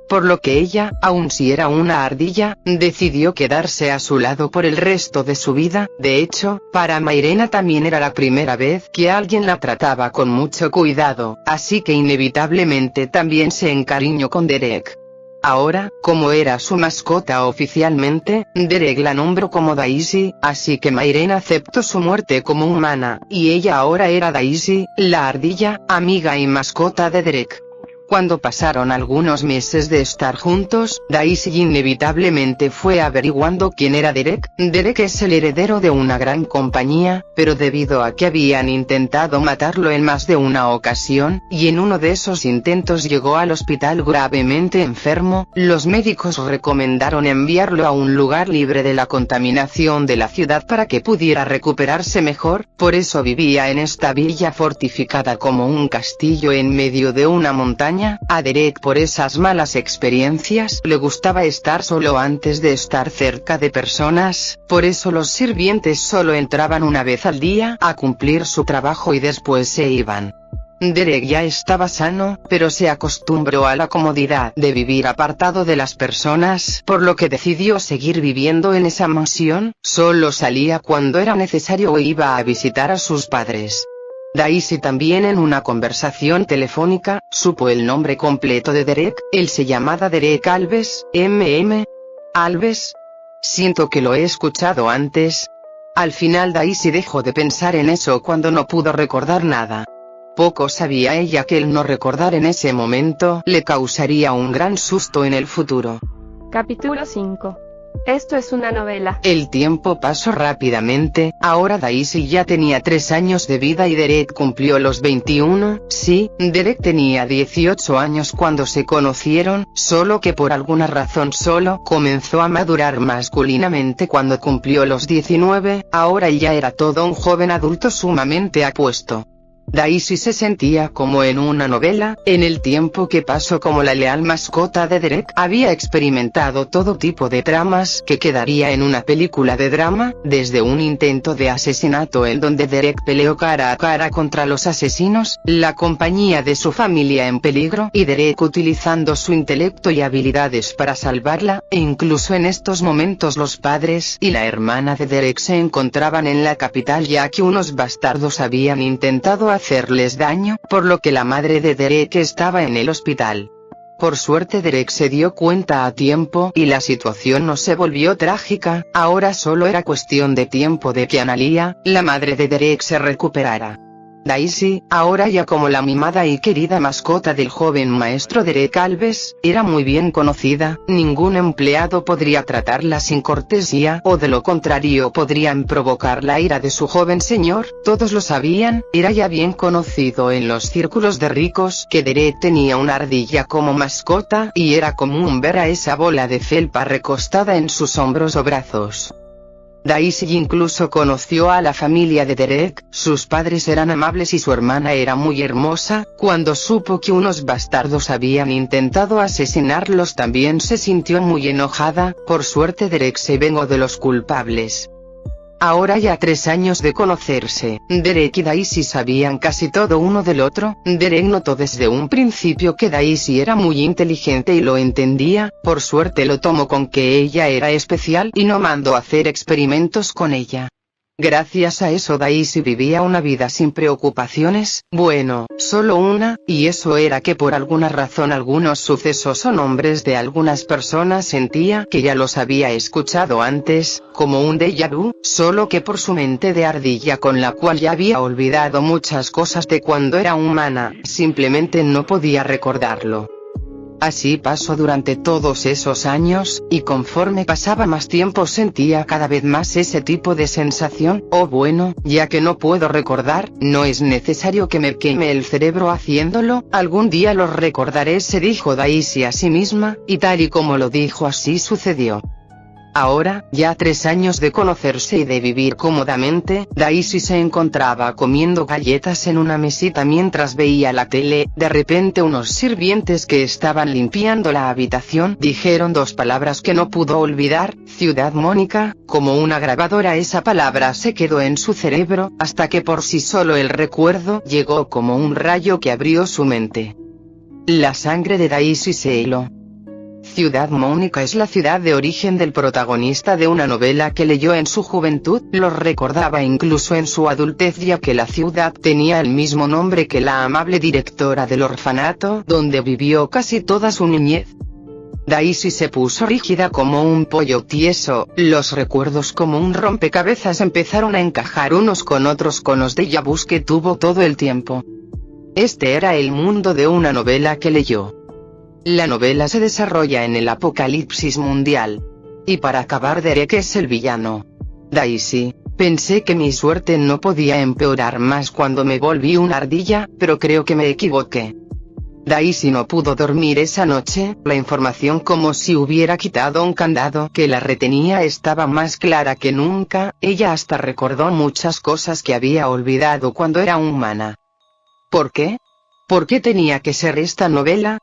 Por lo que ella, aun si era una ardilla, decidió quedarse a su lado por el resto de su vida. De hecho, para Mairena también era la primera vez que alguien la trataba con mucho cuidado, así que inevitablemente también se encariñó con Derek. Ahora, como era su mascota oficialmente, Derek la nombró como Daisy, así que Mairena aceptó su muerte como humana, y ella ahora era Daisy, la ardilla, amiga y mascota de Derek. Cuando pasaron algunos meses de estar juntos, Daisy inevitablemente fue averiguando quién era Derek. Derek es el heredero de una gran compañía, pero debido a que habían intentado matarlo en más de una ocasión, y en uno de esos intentos llegó al hospital gravemente enfermo, los médicos recomendaron enviarlo a un lugar libre de la contaminación de la ciudad para que pudiera recuperarse mejor. Por eso vivía en esta villa fortificada como un castillo en medio de una montaña. A Derek, por esas malas experiencias, le gustaba estar solo antes de estar cerca de personas, por eso los sirvientes solo entraban una vez al día a cumplir su trabajo y después se iban. Derek ya estaba sano, pero se acostumbró a la comodidad de vivir apartado de las personas, por lo que decidió seguir viviendo en esa mansión. Solo salía cuando era necesario o iba a visitar a sus padres. Daisy también en una conversación telefónica, supo el nombre completo de Derek. Él se llamaba Derek Alves, Alves. Siento que lo he escuchado antes. Al final Daisy dejó de pensar en eso cuando no pudo recordar nada. Poco sabía ella que el no recordar en ese momento le causaría un gran susto en el futuro. Capítulo 5. Esto es una novela. El tiempo pasó rápidamente, ahora Daisy ya tenía 3 años de vida y Derek cumplió los 21, sí, Derek tenía 18 años cuando se conocieron, solo que por alguna razón solo comenzó a madurar masculinamente cuando cumplió los 19, ahora ya era todo un joven adulto sumamente apuesto. Daisy se sentía como en una novela. En el tiempo que pasó como la leal mascota de Derek, había experimentado todo tipo de tramas que quedaría en una película de drama, desde un intento de asesinato en donde Derek peleó cara a cara contra los asesinos, la compañía de su familia en peligro y Derek utilizando su intelecto y habilidades para salvarla, e incluso en estos momentos los padres y la hermana de Derek se encontraban en la capital ya que unos bastardos habían intentado hacerles daño, por lo que la madre de Derek estaba en el hospital. Por suerte Derek se dio cuenta a tiempo y la situación no se volvió trágica, ahora solo era cuestión de tiempo de que Analia, la madre de Derek, se recuperara. Daisy, ahora ya como la mimada y querida mascota del joven maestro Derek Alves, era muy bien conocida, ningún empleado podría tratarla sin cortesía o de lo contrario podrían provocar la ira de su joven señor, todos lo sabían, era ya bien conocido en los círculos de ricos que Derek tenía una ardilla como mascota y era común ver a esa bola de felpa recostada en sus hombros o brazos. Daisy incluso conoció a la familia de Derek, sus padres eran amables y su hermana era muy hermosa. Cuando supo que unos bastardos habían intentado asesinarlos también se sintió muy enojada, por suerte Derek se vengó de los culpables. Ahora ya 3 años de conocerse, Derek y Daisy sabían casi todo uno del otro. Derek notó desde un principio que Daisy era muy inteligente y lo entendía, por suerte lo tomó con que ella era especial y no mandó hacer experimentos con ella. Gracias a eso Daisy vivía una vida sin preocupaciones, bueno, solo una, y eso era que por alguna razón algunos sucesos o nombres de algunas personas sentía que ya los había escuchado antes, como un déjà vu, solo que por su mente de ardilla con la cual ya había olvidado muchas cosas de cuando era humana, simplemente no podía recordarlo. Así pasó durante todos esos años, y conforme pasaba más tiempo sentía cada vez más ese tipo de sensación, o bueno, ya que no puedo recordar, no es necesario que me queme el cerebro haciéndolo, algún día lo recordaré, se dijo Daisy a sí misma, y tal y como lo dijo así sucedió. Ahora, ya 3 años de conocerse y de vivir cómodamente, Daisy se encontraba comiendo galletas en una mesita mientras veía la tele. De repente unos sirvientes que estaban limpiando la habitación dijeron 2 palabras que no pudo olvidar: Ciudad Mónica. Como una grabadora esa palabra se quedó en su cerebro, hasta que por sí solo el recuerdo llegó como un rayo que abrió su mente. La sangre de Daisy se heló. Ciudad Mónica es la ciudad de origen del protagonista de una novela que leyó en su juventud, lo recordaba incluso en su adultez ya que la ciudad tenía el mismo nombre que la amable directora del orfanato donde vivió casi toda su niñez. Daisy se puso rígida como un pollo tieso, los recuerdos como un rompecabezas empezaron a encajar unos con otros con los déjà vus que tuvo todo el tiempo. Este era el mundo de una novela que leyó. La novela se desarrolla en el apocalipsis mundial. Y para acabar Derek es el villano. Daisy, pensé que mi suerte no podía empeorar más cuando me volví una ardilla, pero creo que me equivoqué. Daisy no pudo dormir esa noche, la información como si hubiera quitado un candado que la retenía estaba más clara que nunca, ella hasta recordó muchas cosas que había olvidado cuando era humana. ¿Por qué? ¿Por qué tenía que ser esta novela?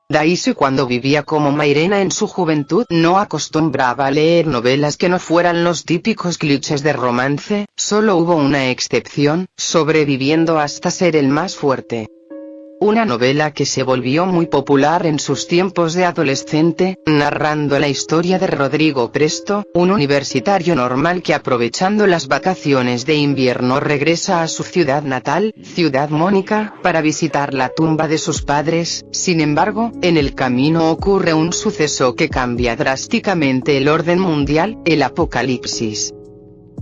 Daisy cuando vivía como Mairena en su juventud no acostumbraba a leer novelas que no fueran los típicos clichés de romance, solo hubo una excepción, Sobreviviendo hasta ser el más fuerte. Una novela que se volvió muy popular en sus tiempos de adolescente, narrando la historia de Rodrigo Presto, un universitario normal que aprovechando las vacaciones de invierno regresa a su ciudad natal, Ciudad Mónica, para visitar la tumba de sus padres. Sin embargo, en el camino ocurre un suceso que cambia drásticamente el orden mundial, el apocalipsis.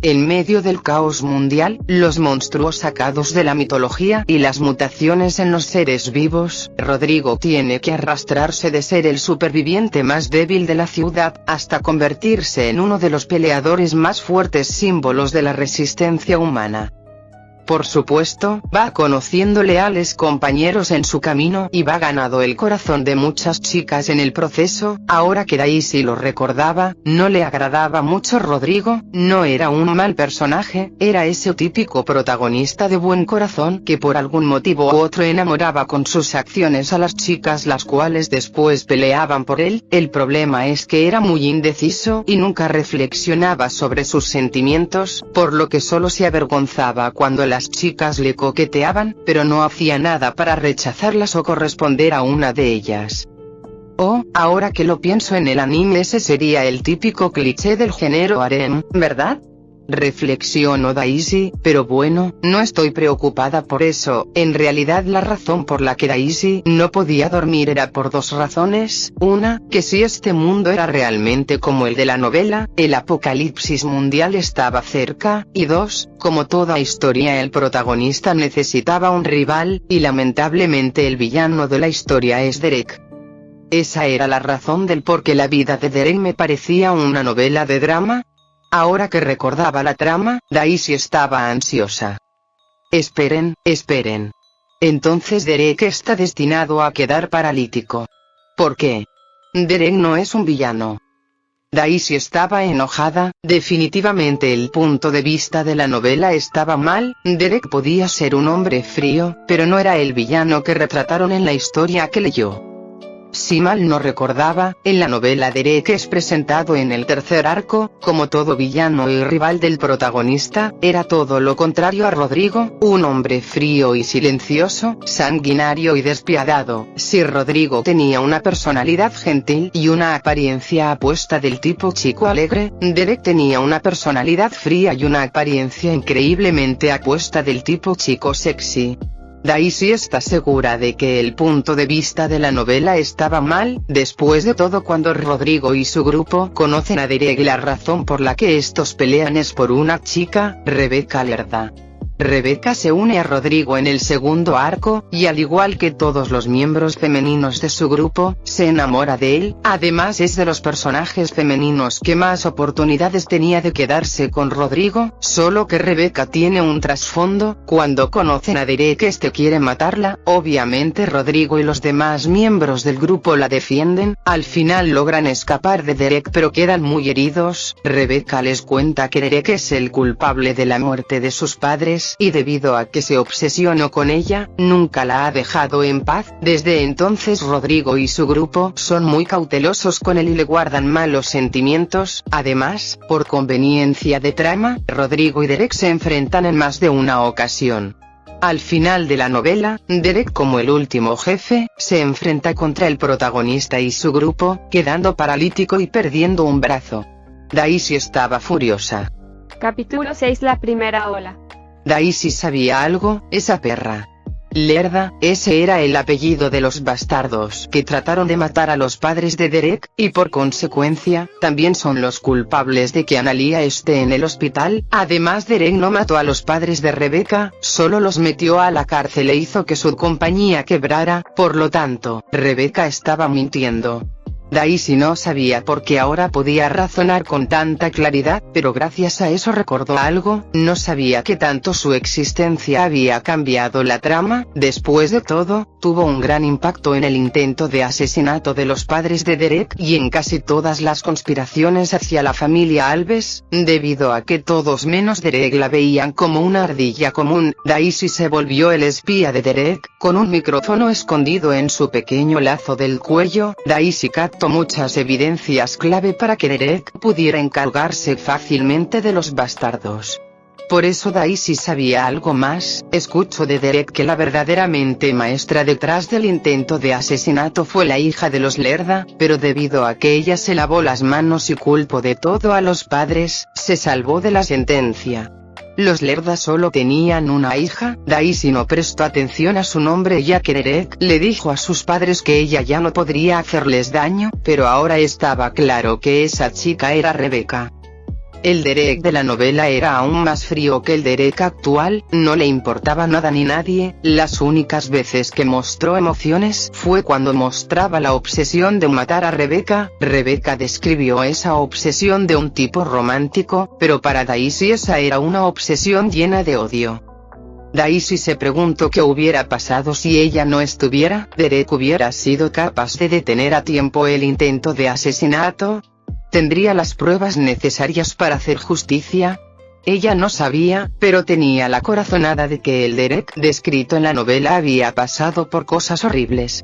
En medio del caos mundial, los monstruos sacados de la mitología y las mutaciones en los seres vivos, Rodrigo tiene que arrastrarse de ser el superviviente más débil de la ciudad, hasta convertirse en uno de los peleadores más fuertes símbolos de la resistencia humana. Por supuesto, va conociendo leales compañeros en su camino y va ganando el corazón de muchas chicas en el proceso. Ahora que Daisy lo recordaba, no le agradaba mucho Rodrigo, no era un mal personaje, era ese típico protagonista de buen corazón que por algún motivo u otro enamoraba con sus acciones a las chicas las cuales después peleaban por él. El problema es que era muy indeciso y nunca reflexionaba sobre sus sentimientos, por lo que solo se avergonzaba cuando las chicas le coqueteaban, pero no hacía nada para rechazarlas o corresponder a una de ellas. Oh, ahora que lo pienso en el anime ese sería el típico cliché del género harem, ¿verdad? Reflexionó Daisy, pero bueno, no estoy preocupada por eso. En realidad la razón por la que Daisy no podía dormir era por dos razones. Una, que si este mundo era realmente como el de la novela, el apocalipsis mundial estaba cerca, y dos, como toda historia el protagonista necesitaba un rival, y lamentablemente el villano de la historia es Derek. Esa era la razón del por qué la vida de Derek me parecía una novela de drama. Ahora que recordaba la trama, Daisy estaba ansiosa. Esperen. Entonces Derek está destinado a quedar paralítico. ¿Por qué? Derek no es un villano. Daisy estaba enojada, definitivamente el punto de vista de la novela estaba mal. Derek podía ser un hombre frío, pero no era el villano que retrataron en la historia que leyó. Si mal no recordaba, en la novela Derek es presentado en el tercer arco, como todo villano y rival del protagonista. Era todo lo contrario a Rodrigo, un hombre frío y silencioso, sanguinario y despiadado. Si Rodrigo tenía una personalidad gentil y una apariencia apuesta del tipo chico alegre, Derek tenía una personalidad fría y una apariencia increíblemente apuesta del tipo chico sexy. Daisy está segura de que el punto de vista de la novela estaba mal. Después de todo, cuando Rodrigo y su grupo conocen a Derek, la razón por la que estos pelean es por una chica, Rebecca Lerda. Rebecca se une a Rodrigo en el segundo arco, y al igual que todos los miembros femeninos de su grupo, se enamora de él. Además es de los personajes femeninos que más oportunidades tenía de quedarse con Rodrigo, solo que Rebecca tiene un trasfondo. Cuando conocen a Derek, este quiere matarla. Obviamente Rodrigo y los demás miembros del grupo la defienden. Al final logran escapar de Derek, pero quedan muy heridos. Rebecca les cuenta que Derek es el culpable de la muerte de sus padres, y debido a que se obsesionó con ella, nunca la ha dejado en paz. Desde entonces Rodrigo y su grupo son muy cautelosos con él y le guardan malos sentimientos. Además, por conveniencia de trama, Rodrigo y Derek se enfrentan en más de una ocasión. Al final de la novela, Derek, como el último jefe, se enfrenta contra el protagonista y su grupo, quedando paralítico y perdiendo un brazo. Daisy estaba furiosa. Capítulo 6. La primera ola. Daisy sabía algo. Esa perra Lerda, ese era el apellido de los bastardos que trataron de matar a los padres de Derek, y por consecuencia, también son los culpables de que Analia esté en el hospital. Además, Derek no mató a los padres de Rebecca, solo los metió a la cárcel e hizo que su compañía quebrara. Por lo tanto, Rebecca estaba mintiendo. Daisy no sabía por qué ahora podía razonar con tanta claridad, pero gracias a eso recordó algo. No sabía que tanto su existencia había cambiado la trama. Después de todo, tuvo un gran impacto en el intento de asesinato de los padres de Derek y en casi todas las conspiraciones hacia la familia Alves, debido a que todos menos Derek la veían como una ardilla común. Daisy se volvió el espía de Derek, con un micrófono escondido en su pequeño lazo del cuello. Daisy captó muchas evidencias clave para que Derek pudiera encargarse fácilmente de los bastardos. Por eso Daisy sabía algo más. Escuchó de Derek que la verdaderamente maestra detrás del intento de asesinato fue la hija de los Lerda, pero debido a que ella se lavó las manos y culpó de todo a los padres, se salvó de la sentencia. Los Lerda solo tenían una hija. Daisy no prestó atención a su nombre ya que Derek le dijo a sus padres que ella ya no podría hacerles daño, pero ahora estaba claro que esa chica era Rebecca. El Derek de la novela era aún más frío que el Derek actual, no le importaba nada ni nadie. Las únicas veces que mostró emociones fue cuando mostraba la obsesión de matar a Rebecca. Rebecca describió esa obsesión de un tipo romántico, pero para Daisy esa era una obsesión llena de odio. Daisy se preguntó qué hubiera pasado si ella no estuviera. ¿Derek hubiera sido capaz de detener a tiempo el intento de asesinato? ¿Tendría las pruebas necesarias para hacer justicia? Ella no sabía, pero tenía la corazonada de que el Derek descrito en la novela había pasado por cosas horribles.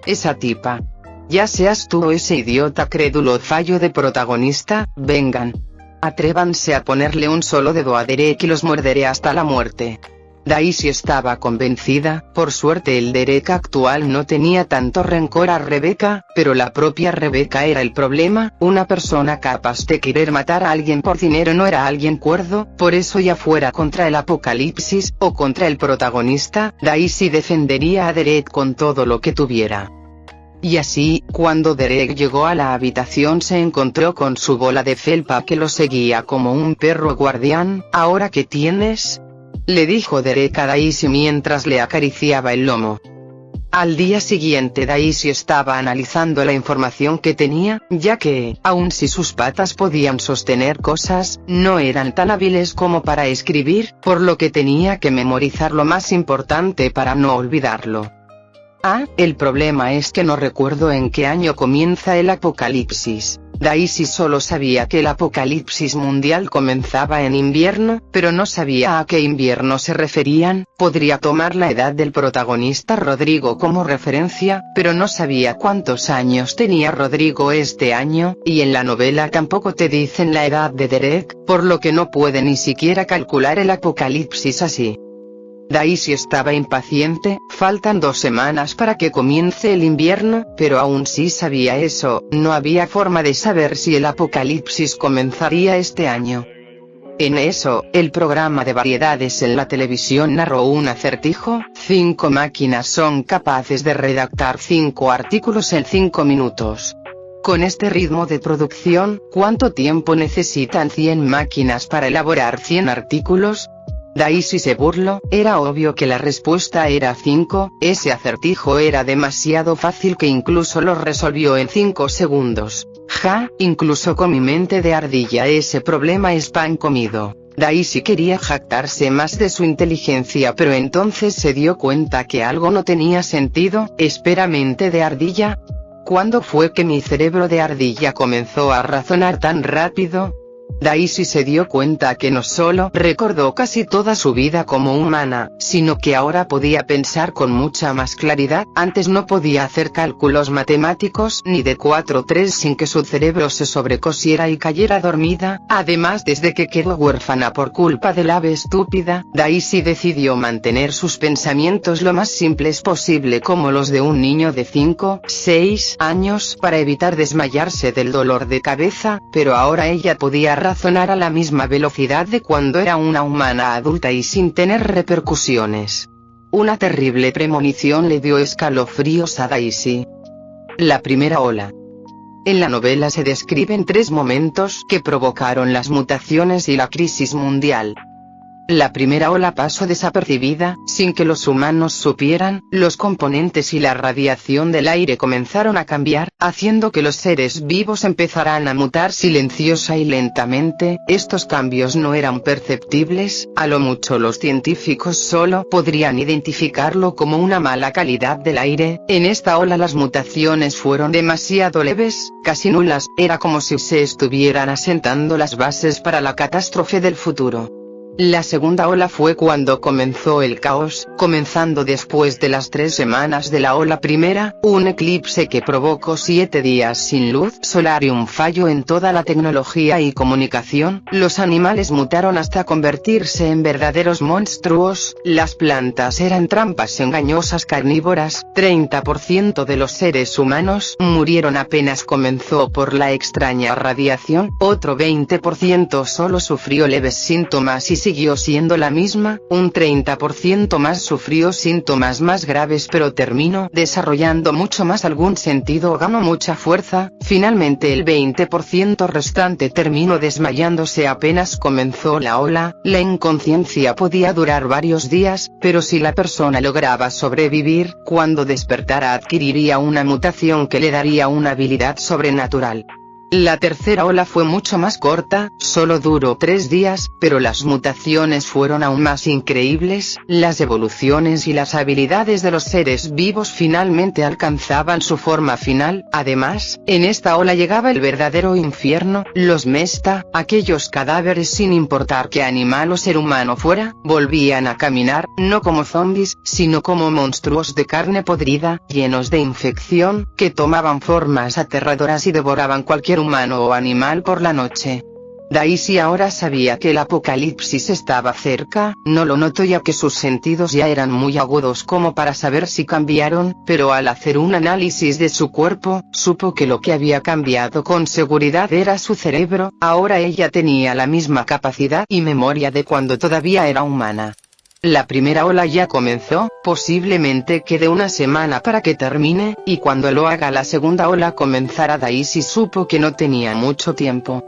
Esa tipa. Ya seas tú o ese idiota crédulo fallo de protagonista, vengan. Atrévanse a ponerle un solo dedo a Derek y los morderé hasta la muerte. Daisy estaba convencida. Por suerte el Derek actual no tenía tanto rencor a Rebecca, pero la propia Rebecca era el problema. Una persona capaz de querer matar a alguien por dinero no era alguien cuerdo, por eso ya fuera contra el apocalipsis, o contra el protagonista, Daisy defendería a Derek con todo lo que tuviera. Y así, cuando Derek llegó a la habitación se encontró con su bola de felpa que lo seguía como un perro guardián. ¿Ahora qué tienes?, le dijo Derek a Daisy mientras le acariciaba el lomo. Al día siguiente Daisy estaba analizando la información que tenía, ya que, aun si sus patas podían sostener cosas, no eran tan hábiles como para escribir, por lo que tenía que memorizar lo más importante para no olvidarlo. El problema es que no recuerdo en qué año comienza el apocalipsis. Daisy solo sabía que el apocalipsis mundial comenzaba en invierno, pero no sabía a qué invierno se referían. Podría tomar la edad del protagonista Rodrigo como referencia, pero no sabía cuántos años tenía Rodrigo este año, y en la novela tampoco te dicen la edad de Derek, por lo que no puede ni siquiera calcular el apocalipsis así. Daisy estaba impaciente. Faltan 2 semanas para que comience el invierno, pero aún sí sabía eso, no había forma de saber si el apocalipsis comenzaría este año. En eso, el programa de variedades en la televisión narró un acertijo: 5 máquinas son capaces de redactar 5 artículos en 5 minutos. Con este ritmo de producción, ¿cuánto tiempo necesitan 100 máquinas para elaborar 100 artículos? Daisy se burló. Era obvio que la respuesta era 5, ese acertijo era demasiado fácil que incluso lo resolvió en 5 segundos. Incluso con mi mente de ardilla ese problema es pan comido. Daisy quería jactarse más de su inteligencia, pero entonces se dio cuenta que algo no tenía sentido. Espera, mente de ardilla. ¿Cuándo fue que mi cerebro de ardilla comenzó a razonar tan rápido? Daisy se dio cuenta que no solo recordó casi toda su vida como humana, sino que ahora podía pensar con mucha más claridad. Antes no podía hacer cálculos matemáticos ni de 4-3 sin que su cerebro se sobrecosiera y cayera dormida. Además, desde que quedó huérfana por culpa del ave estúpida, Daisy decidió mantener sus pensamientos lo más simples posible, como los de un niño de 5-6 años, para evitar desmayarse del dolor de cabeza, pero ahora ella podía razonar a la misma velocidad de cuando era una humana adulta y sin tener repercusiones. Una terrible premonición le dio escalofríos a Daisy. La primera ola. En la novela se describen 3 momentos que provocaron las mutaciones y la crisis mundial. La primera ola pasó desapercibida, sin que los humanos supieran. Los componentes y la radiación del aire comenzaron a cambiar, haciendo que los seres vivos empezaran a mutar silenciosa y lentamente. Estos cambios no eran perceptibles, a lo mucho los científicos solo podrían identificarlo como una mala calidad del aire. En esta ola las mutaciones fueron demasiado leves, casi nulas, era como si se estuvieran asentando las bases para la catástrofe del futuro. La segunda ola fue cuando comenzó el caos, comenzando después de las 3 semanas de la ola primera, un eclipse que provocó 7 días sin luz solar y un fallo en toda la tecnología y comunicación. Los animales mutaron hasta convertirse en verdaderos monstruos, las plantas eran trampas engañosas carnívoras, 30% de los seres humanos murieron apenas comenzó por la extraña radiación, otro 20% solo sufrió leves síntomas y siguió siendo la misma, un 30% más sufrió síntomas más graves pero terminó desarrollando mucho más algún sentido o ganó mucha fuerza. Finalmente el 20% restante terminó desmayándose apenas comenzó la ola. La inconsciencia podía durar varios días, pero si la persona lograba sobrevivir, cuando despertara adquiriría una mutación que le daría una habilidad sobrenatural. La tercera ola fue mucho más corta, solo duró 3 días, pero las mutaciones fueron aún más increíbles. Las evoluciones y las habilidades de los seres vivos finalmente alcanzaban su forma final. Además, en esta ola llegaba el verdadero infierno. Los Mesta, aquellos cadáveres sin importar qué animal o ser humano fuera, volvían a caminar, no como zombies, sino como monstruos de carne podrida, llenos de infección, que tomaban formas aterradoras y devoraban cualquier humano o animal por la noche. Daisy ahora sabía que el apocalipsis estaba cerca, no lo notó ya que sus sentidos ya eran muy agudos como para saber si cambiaron, pero al hacer un análisis de su cuerpo, supo que lo que había cambiado con seguridad era su cerebro. Ahora ella tenía la misma capacidad y memoria de cuando todavía era humana. La primera ola ya comenzó, posiblemente quede una semana para que termine, y cuando lo haga la segunda ola comenzará. Daisy supo que no tenía mucho tiempo.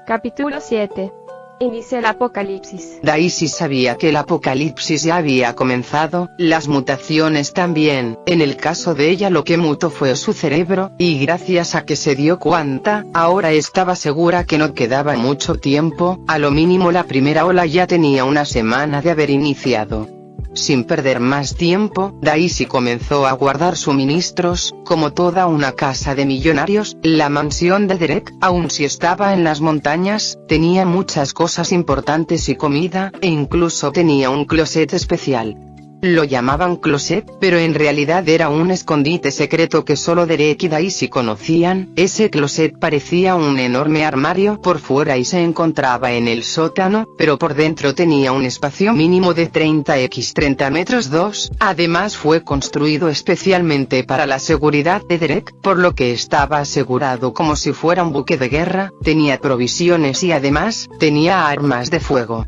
Capítulo 7. Inicia el apocalipsis. Daisy sabía que el apocalipsis ya había comenzado, las mutaciones también. En el caso de ella lo que mutó fue su cerebro, y gracias a que se dio cuenta, ahora estaba segura que no quedaba mucho tiempo, a lo mínimo la primera ola ya tenía una semana de haber iniciado. Sin perder más tiempo, Daisy comenzó a guardar suministros, como toda una casa de millonarios. La mansión de Derek, aun si estaba en las montañas, tenía muchas cosas importantes y comida, e incluso tenía un closet especial. Lo llamaban closet, pero en realidad era un escondite secreto que solo Derek y Daisy conocían. Ese closet parecía un enorme armario por fuera y se encontraba en el sótano, pero por dentro tenía un espacio mínimo de 30×30 metros 2, además fue construido especialmente para la seguridad de Derek, por lo que estaba asegurado como si fuera un buque de guerra, tenía provisiones y además, tenía armas de fuego.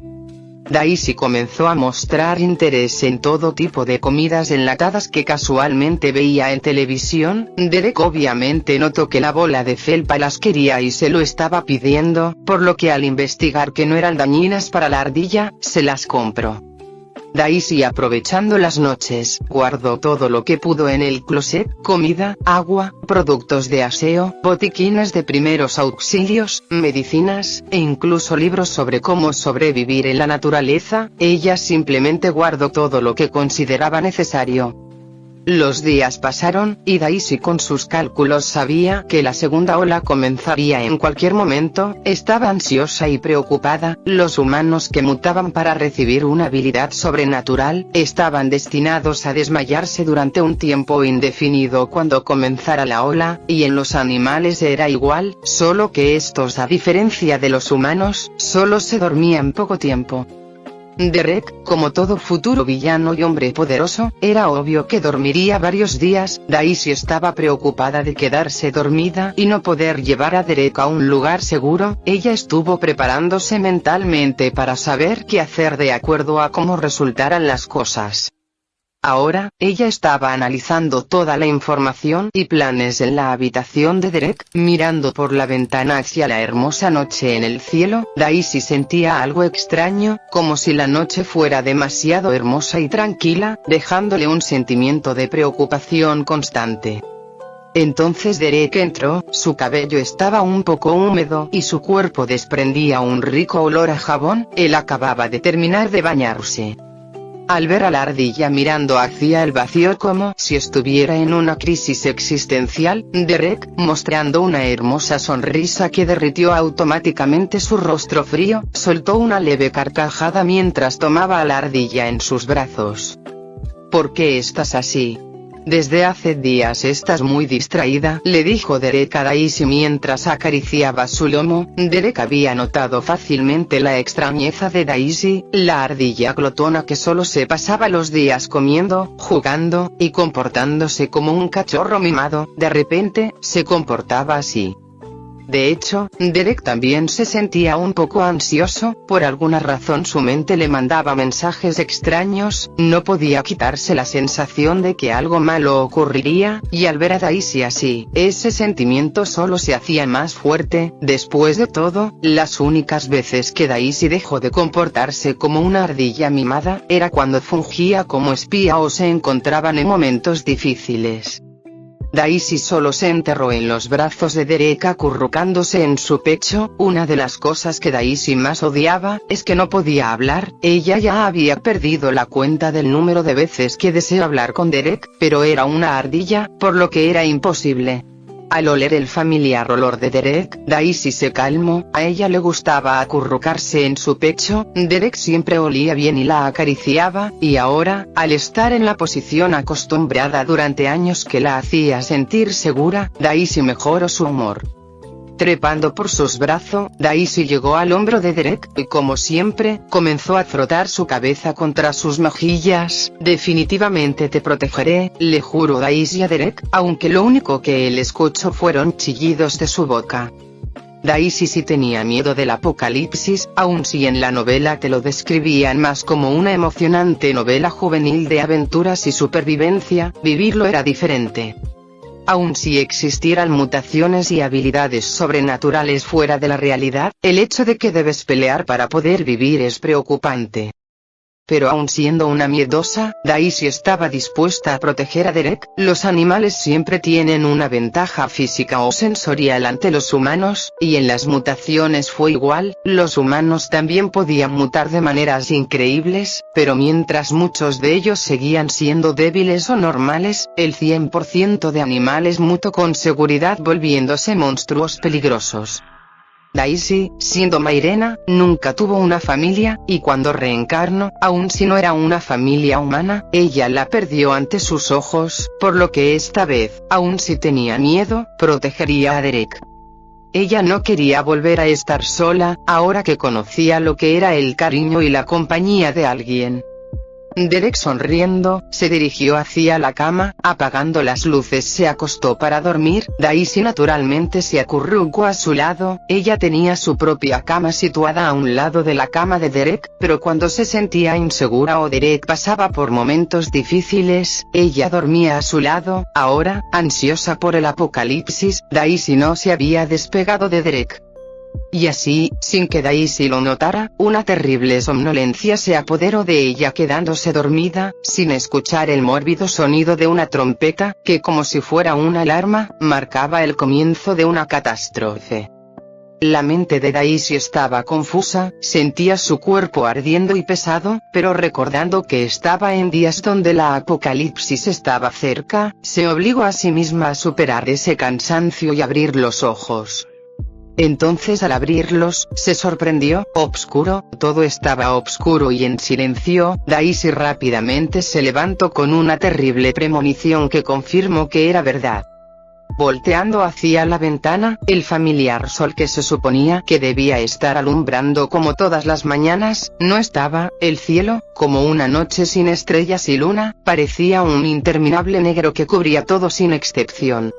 Daisy comenzó a mostrar interés en todo tipo de comidas enlatadas que casualmente veía en televisión. Derek obviamente notó que la bola de felpa las quería y se lo estaba pidiendo, por lo que al investigar que no eran dañinas para la ardilla, se las compró. Daisy, aprovechando las noches, guardó todo lo que pudo en el closet: comida, agua, productos de aseo, botiquines de primeros auxilios, medicinas, e incluso libros sobre cómo sobrevivir en la naturaleza. Ella simplemente guardó todo lo que consideraba necesario. Los días pasaron, y Daisy con sus cálculos sabía que la segunda ola comenzaría en cualquier momento. Estaba ansiosa y preocupada. Los humanos que mutaban para recibir una habilidad sobrenatural, estaban destinados a desmayarse durante un tiempo indefinido cuando comenzara la ola, y en los animales era igual, solo que estos, a diferencia de los humanos, solo se dormían poco tiempo. Derek, como todo futuro villano y hombre poderoso, era obvio que dormiría varios días. Daisy estaba preocupada de quedarse dormida y no poder llevar a Derek a un lugar seguro. Ella estuvo preparándose mentalmente para saber qué hacer de acuerdo a cómo resultaran las cosas. Ahora, ella estaba analizando toda la información y planes en la habitación de Derek, mirando por la ventana hacia la hermosa noche en el cielo. Daisy sentía algo extraño, como si la noche fuera demasiado hermosa y tranquila, dejándole un sentimiento de preocupación constante. Entonces Derek entró, su cabello estaba un poco húmedo y su cuerpo desprendía un rico olor a jabón. Él acababa de terminar de bañarse. Al ver a la ardilla mirando hacia el vacío como si estuviera en una crisis existencial, Derek, mostrando una hermosa sonrisa que derritió automáticamente su rostro frío, soltó una leve carcajada mientras tomaba a la ardilla en sus brazos. ¿Por qué estás así? Desde hace días estás muy distraída, le dijo Derek a Daisy mientras acariciaba su lomo. Derek había notado fácilmente la extrañeza de Daisy, la ardilla glotona que solo se pasaba los días comiendo, jugando, y comportándose como un cachorro mimado. De repente, se comportaba así. De hecho, Derek también se sentía un poco ansioso. Por alguna razón su mente le mandaba mensajes extraños, no podía quitarse la sensación de que algo malo ocurriría, y al ver a Daisy así, ese sentimiento solo se hacía más fuerte. Después de todo, las únicas veces que Daisy dejó de comportarse como una ardilla mimada, era cuando fungía como espía o se encontraban en momentos difíciles. Daisy solo se enterró en los brazos de Derek acurrucándose en su pecho. Una de las cosas que Daisy más odiaba, es que no podía hablar. Ella ya había perdido la cuenta del número de veces que deseó hablar con Derek, pero era una ardilla, por lo que era imposible. Al oler el familiar olor de Derek, Daisy se calmó. A ella le gustaba acurrucarse en su pecho. Derek siempre olía bien y la acariciaba, y ahora, al estar en la posición acostumbrada durante años que la hacía sentir segura, Daisy mejoró su humor. Trepando por sus brazos, Daisy llegó al hombro de Derek, y como siempre, comenzó a frotar su cabeza contra sus mejillas. Definitivamente te protegeré, le juró Daisy a Derek, aunque lo único que él escuchó fueron chillidos de su boca. Daisy sí tenía miedo del apocalipsis, aun si en la novela te lo describían más como una emocionante novela juvenil de aventuras y supervivencia, vivirlo era diferente. Aun si existieran mutaciones y habilidades sobrenaturales fuera de la realidad, el hecho de que debes pelear para poder vivir es preocupante. Pero aun siendo una miedosa, Daisy estaba dispuesta a proteger a Derek. Los animales siempre tienen una ventaja física o sensorial ante los humanos, y en las mutaciones fue igual. Los humanos también podían mutar de maneras increíbles, pero mientras muchos de ellos seguían siendo débiles o normales, el 100% de animales mutó con seguridad volviéndose monstruos peligrosos. Daisy, siendo Mairena, nunca tuvo una familia, y cuando reencarnó, aun si no era una familia humana, ella la perdió ante sus ojos, por lo que esta vez, aun si tenía miedo, protegería a Derek. Ella no quería volver a estar sola, ahora que conocía lo que era el cariño y la compañía de alguien. Derek, sonriendo, se dirigió hacia la cama. Apagando las luces se acostó para dormir. Daisy naturalmente se acurrucó a su lado. Ella tenía su propia cama situada a un lado de la cama de Derek, pero cuando se sentía insegura o Derek pasaba por momentos difíciles, ella dormía a su lado. Ahora, ansiosa por el apocalipsis, Daisy no se había despegado de Derek. Y así, sin que Daisy lo notara, una terrible somnolencia se apoderó de ella, quedándose dormida, sin escuchar el mórbido sonido de una trompeta, que como si fuera una alarma, marcaba el comienzo de una catástrofe. La mente de Daisy estaba confusa, sentía su cuerpo ardiendo y pesado, pero recordando que estaba en días donde la apocalipsis estaba cerca, se obligó a sí misma a superar ese cansancio y abrir los ojos. Entonces al abrirlos, se sorprendió. Obscuro, todo estaba obscuro y en silencio. Daisy rápidamente se levantó con una terrible premonición que confirmó que era verdad. Volteando hacia la ventana, el familiar sol que se suponía que debía estar alumbrando como todas las mañanas, no estaba. El cielo, como una noche sin estrellas y luna, parecía un interminable negro que cubría todo sin excepción.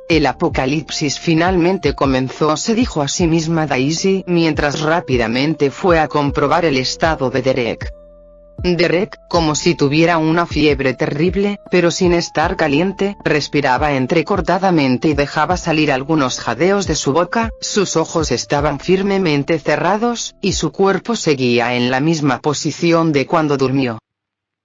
El apocalipsis finalmente comenzó, se dijo a sí misma Daisy, mientras rápidamente fue a comprobar el estado de Derek. Derek, como si tuviera una fiebre terrible, pero sin estar caliente, respiraba entrecortadamente y dejaba salir algunos jadeos de su boca. Sus ojos estaban firmemente cerrados, y su cuerpo seguía en la misma posición de cuando durmió.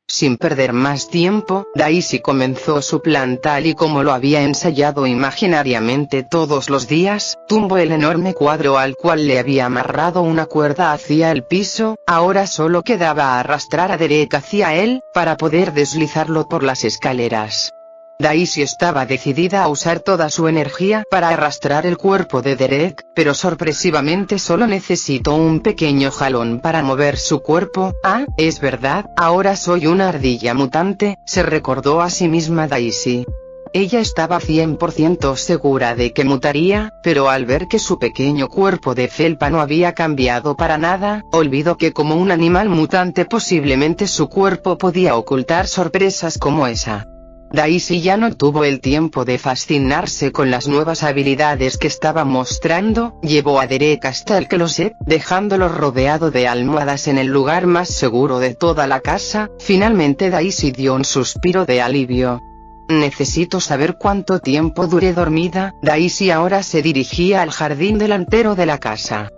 Sin perder más tiempo, Daisy comenzó su plan tal y como lo había ensayado imaginariamente todos los días. Tumbó el enorme cuadro al cual le había amarrado una cuerda hacia el piso. Ahora solo quedaba arrastrar a Derek hacia él, para poder deslizarlo por las escaleras. Daisy estaba decidida a usar toda su energía para arrastrar el cuerpo de Derek, pero sorpresivamente solo necesitó un pequeño jalón para mover su cuerpo. Ah, es verdad, ahora soy una ardilla mutante, se recordó a sí misma Daisy. Ella estaba 100% segura de que mutaría, pero al ver que su pequeño cuerpo de felpa no había cambiado para nada, olvidó que como un animal mutante posiblemente su cuerpo podía ocultar sorpresas como esa. Daisy ya no tuvo el tiempo de fascinarse con las nuevas habilidades que estaba mostrando. Llevó a Derek hasta el closet, dejándolo rodeado de almohadas en el lugar más seguro de toda la casa. Finalmente Daisy dio un suspiro de alivio. Necesito saber cuánto tiempo duré dormida. Daisy ahora se dirigía al jardín delantero de la casa.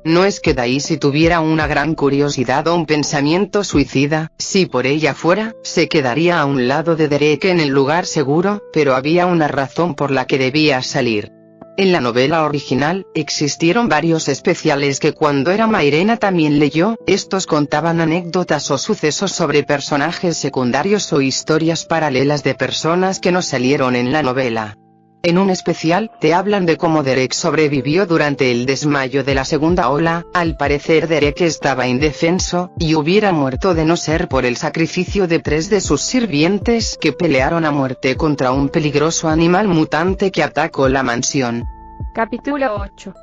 No es que Daisy tuviera una gran curiosidad o un pensamiento suicida. Si por ella fuera, se quedaría a un lado de Derek en el lugar seguro, pero había una razón por la que debía salir. En la novela original, existieron varios especiales que cuando era Mairena también leyó. Estos contaban anécdotas o sucesos sobre personajes secundarios o historias paralelas de personas que no salieron en la novela. En un especial, te hablan de cómo Derek sobrevivió durante el desmayo de la segunda ola. Al parecer Derek estaba indefenso, y hubiera muerto de no ser por el sacrificio de 3 de sus sirvientes que pelearon a muerte contra un peligroso animal mutante que atacó la mansión. Capítulo 8.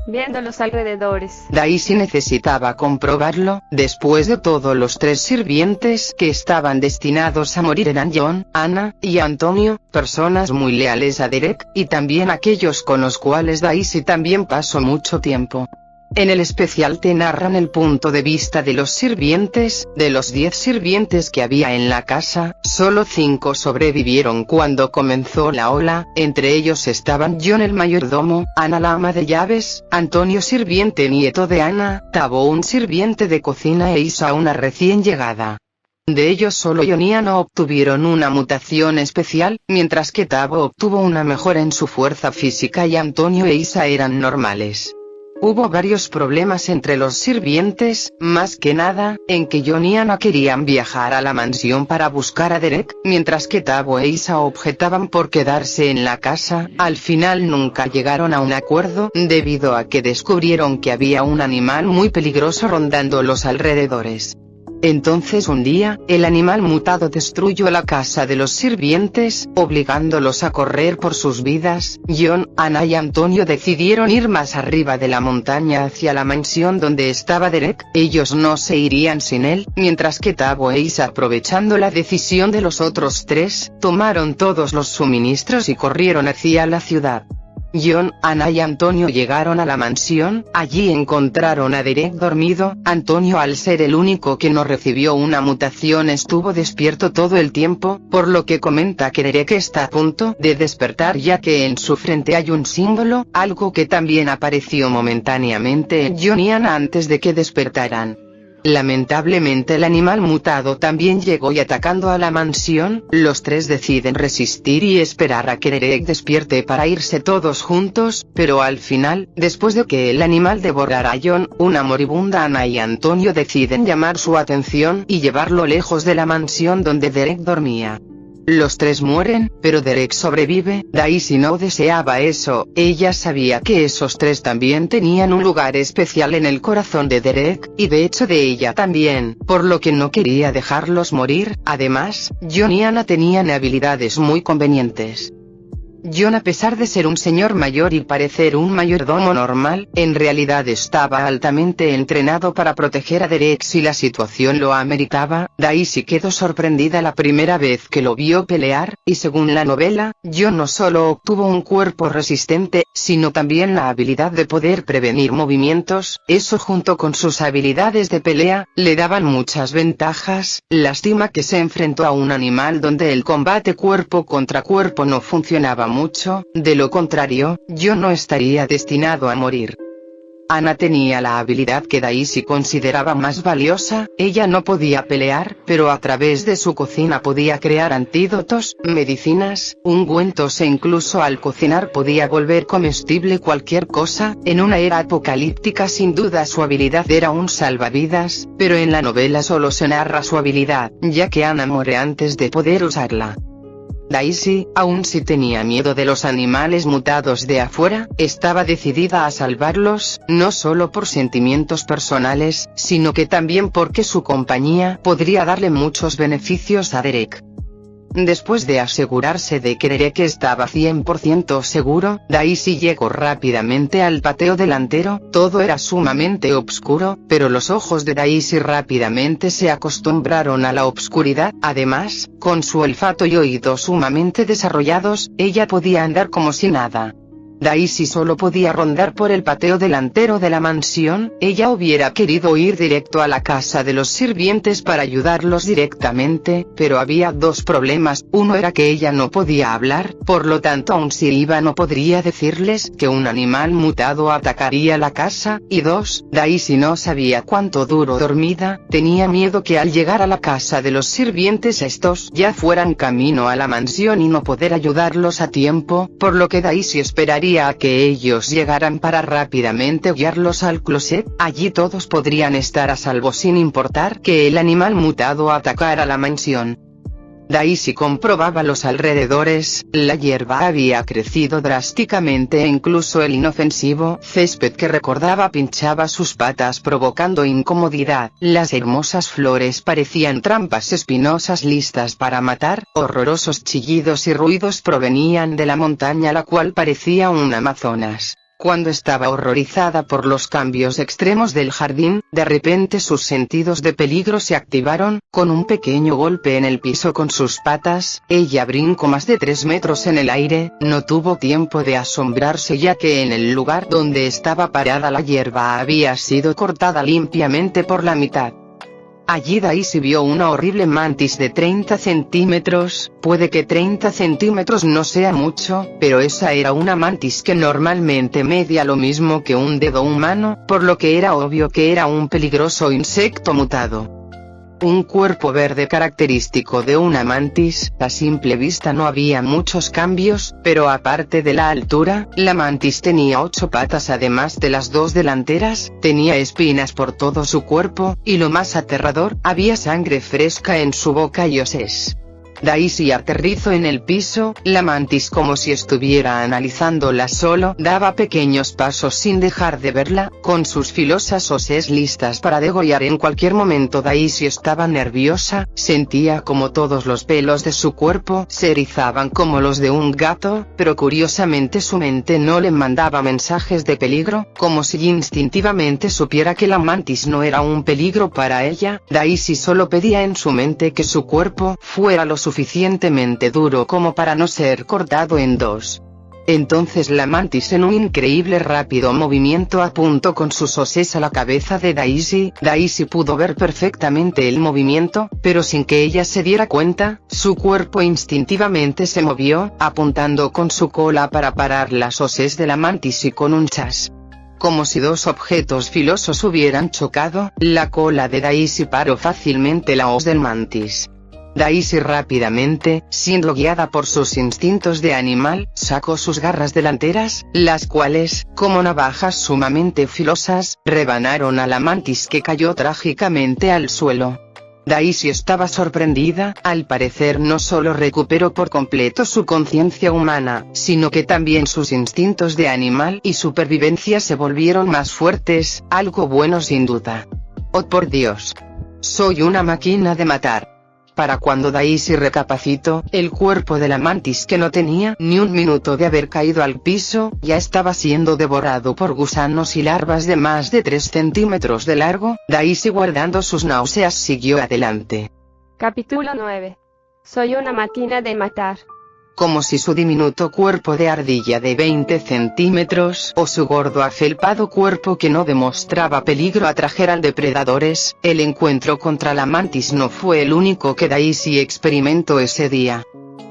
Viendo los alrededores. Daisy necesitaba comprobarlo. Después de todo, los tres sirvientes que estaban destinados a morir eran John, Anna y Antonio, personas muy leales a Derek, y también aquellos con los cuales Daisy también pasó mucho tiempo. En el especial te narran el punto de vista de los sirvientes. De los 10 sirvientes que había en la casa, solo 5 sobrevivieron cuando comenzó la ola. Entre ellos estaban John el mayordomo, Anna la ama de llaves, Antonio sirviente nieto de Anna, Tabo un sirviente de cocina e Isa una recién llegada. De ellos solo John y Anna obtuvieron una mutación especial, mientras que Tabo obtuvo una mejora en su fuerza física y Antonio e Isa eran normales. Hubo varios problemas entre los sirvientes, más que nada, en que John y Anna querían viajar a la mansión para buscar a Derek, mientras que Tabo e Isa objetaban por quedarse en la casa. Al final nunca llegaron a un acuerdo, debido a que descubrieron que había un animal muy peligroso rondando los alrededores. Entonces un día, el animal mutado destruyó la casa de los sirvientes, obligándolos a correr por sus vidas. John, Anna y Antonio decidieron ir más arriba de la montaña hacia la mansión donde estaba Derek. Ellos no se irían sin él, mientras que Tabo e Isa, aprovechando la decisión de los otros tres, tomaron todos los suministros y corrieron hacia la ciudad. John, Anna y Antonio llegaron a la mansión. Allí encontraron a Derek dormido. Antonio, al ser el único que no recibió una mutación, estuvo despierto todo el tiempo, por lo que comenta que Derek está a punto de despertar, ya que en su frente hay un símbolo, algo que también apareció momentáneamente en John y Anna antes de que despertaran. Lamentablemente el animal mutado también llegó y atacando a la mansión, los tres deciden resistir y esperar a que Derek despierte para irse todos juntos, pero al final, después de que el animal devorara a John, una moribunda Anna y Antonio deciden llamar su atención y llevarlo lejos de la mansión donde Derek dormía. Los tres mueren, pero Derek sobrevive. Daisy no deseaba eso, ella sabía que esos tres también tenían un lugar especial en el corazón de Derek, y de hecho de ella también, por lo que no quería dejarlos morir. Además, John y Anna tenían habilidades muy convenientes. John, a pesar de ser un señor mayor y parecer un mayordomo normal, en realidad estaba altamente entrenado para proteger a Derek si la situación lo ameritaba. Daisy quedó sorprendida la primera vez que lo vio pelear, y según la novela, John no solo obtuvo un cuerpo resistente, sino también la habilidad de poder prevenir movimientos. Eso, junto con sus habilidades de pelea, le daban muchas ventajas. Lástima que se enfrentó a un animal donde el combate cuerpo contra cuerpo no funcionaba mucho, de lo contrario, John no estaría destinado a morir. Anna tenía la habilidad que Daisy consideraba más valiosa. Ella no podía pelear, pero a través de su cocina podía crear antídotos, medicinas, ungüentos e incluso al cocinar podía volver comestible cualquier cosa. En una era apocalíptica sin duda su habilidad era un salvavidas, pero en la novela solo se narra su habilidad, ya que Anna muere antes de poder usarla. Daisy, aun si tenía miedo de los animales mutados de afuera, estaba decidida a salvarlos, no solo por sentimientos personales, sino que también porque su compañía podría darle muchos beneficios a Derek. Después de asegurarse de que Derek estaba 100% seguro, Daisy llegó rápidamente al patio delantero. Todo era sumamente oscuro, pero los ojos de Daisy rápidamente se acostumbraron a la oscuridad. Además, con su olfato y oídos sumamente desarrollados, ella podía andar como si nada. Daisy solo podía rondar por el patio delantero de la mansión. Ella hubiera querido ir directo a la casa de los sirvientes para ayudarlos directamente, pero había dos problemas. Uno era que ella no podía hablar, por lo tanto aun si iba no podría decirles que un animal mutado atacaría la casa, y dos, Daisy no sabía cuánto duro dormida, tenía miedo que al llegar a la casa de los sirvientes estos ya fueran camino a la mansión y no poder ayudarlos a tiempo, por lo que Daisy esperaría a que ellos llegaran para rápidamente guiarlos al closet. Allí todos podrían estar a salvo sin importar que el animal mutado atacara la mansión. Daisy comprobaba los alrededores, la hierba había crecido drásticamente e incluso el inofensivo césped que recordaba pinchaba sus patas provocando incomodidad. Las hermosas flores parecían trampas espinosas listas para matar, horrorosos chillidos y ruidos provenían de la montaña la cual parecía un Amazonas. Cuando estaba horrorizada por los cambios extremos del jardín, de repente sus sentidos de peligro se activaron. Con un pequeño golpe en el piso con sus patas, ella brincó más de 3 metros en el aire. No tuvo tiempo de asombrarse ya que en el lugar donde estaba parada la hierba había sido cortada limpiamente por la mitad. Allí Daisy vio una horrible mantis de 30 centímetros, puede que 30 centímetros no sea mucho, pero esa era una mantis que normalmente media lo mismo que un dedo humano, por lo que era obvio que era un peligroso insecto mutado. Un cuerpo verde característico de una mantis. A simple vista no había muchos cambios, pero aparte de la altura, la mantis tenía 8 patas además de las 2 delanteras, tenía espinas por todo su cuerpo, y lo más aterrador, había sangre fresca en su boca y oses. Daisy aterrizó en el piso, la mantis como si estuviera analizándola solo, daba pequeños pasos sin dejar de verla, con sus filosas hoces listas para degollar en cualquier momento. Daisy estaba nerviosa, sentía como todos los pelos de su cuerpo se erizaban como los de un gato, pero curiosamente su mente no le mandaba mensajes de peligro, como si instintivamente supiera que la mantis no era un peligro para ella. Daisy solo pedía en su mente que su cuerpo fuera lo suficientemente duro como para no ser cortado en dos. Entonces la mantis en un increíble rápido movimiento apuntó con sus hoces a la cabeza de Daisy. Daisy pudo ver perfectamente el movimiento, pero sin que ella se diera cuenta, su cuerpo instintivamente se movió, apuntando con su cola para parar las hoces de la mantis y con un chas. Como si 2 objetos filosos hubieran chocado, la cola de Daisy paró fácilmente la hoz del mantis. Daisy rápidamente, siendo guiada por sus instintos de animal, sacó sus garras delanteras, las cuales, como navajas sumamente filosas, rebanaron a la mantis que cayó trágicamente al suelo. Daisy estaba sorprendida, al parecer no solo recuperó por completo su conciencia humana, sino que también sus instintos de animal y supervivencia se volvieron más fuertes, algo bueno sin duda. Oh por Dios. Soy una máquina de matar. Para cuando Daisy recapacitó, el cuerpo de la mantis que no tenía ni un minuto de haber caído al piso, ya estaba siendo devorado por gusanos y larvas de más de 3 centímetros de largo. Daisy guardando sus náuseas siguió adelante. Capítulo 9. Soy una máquina de matar. Como si su diminuto cuerpo de ardilla de 20 centímetros o su gordo afelpado cuerpo que no demostraba peligro atrajeran depredadores, el encuentro contra la mantis no fue el único que Daisy experimentó ese día.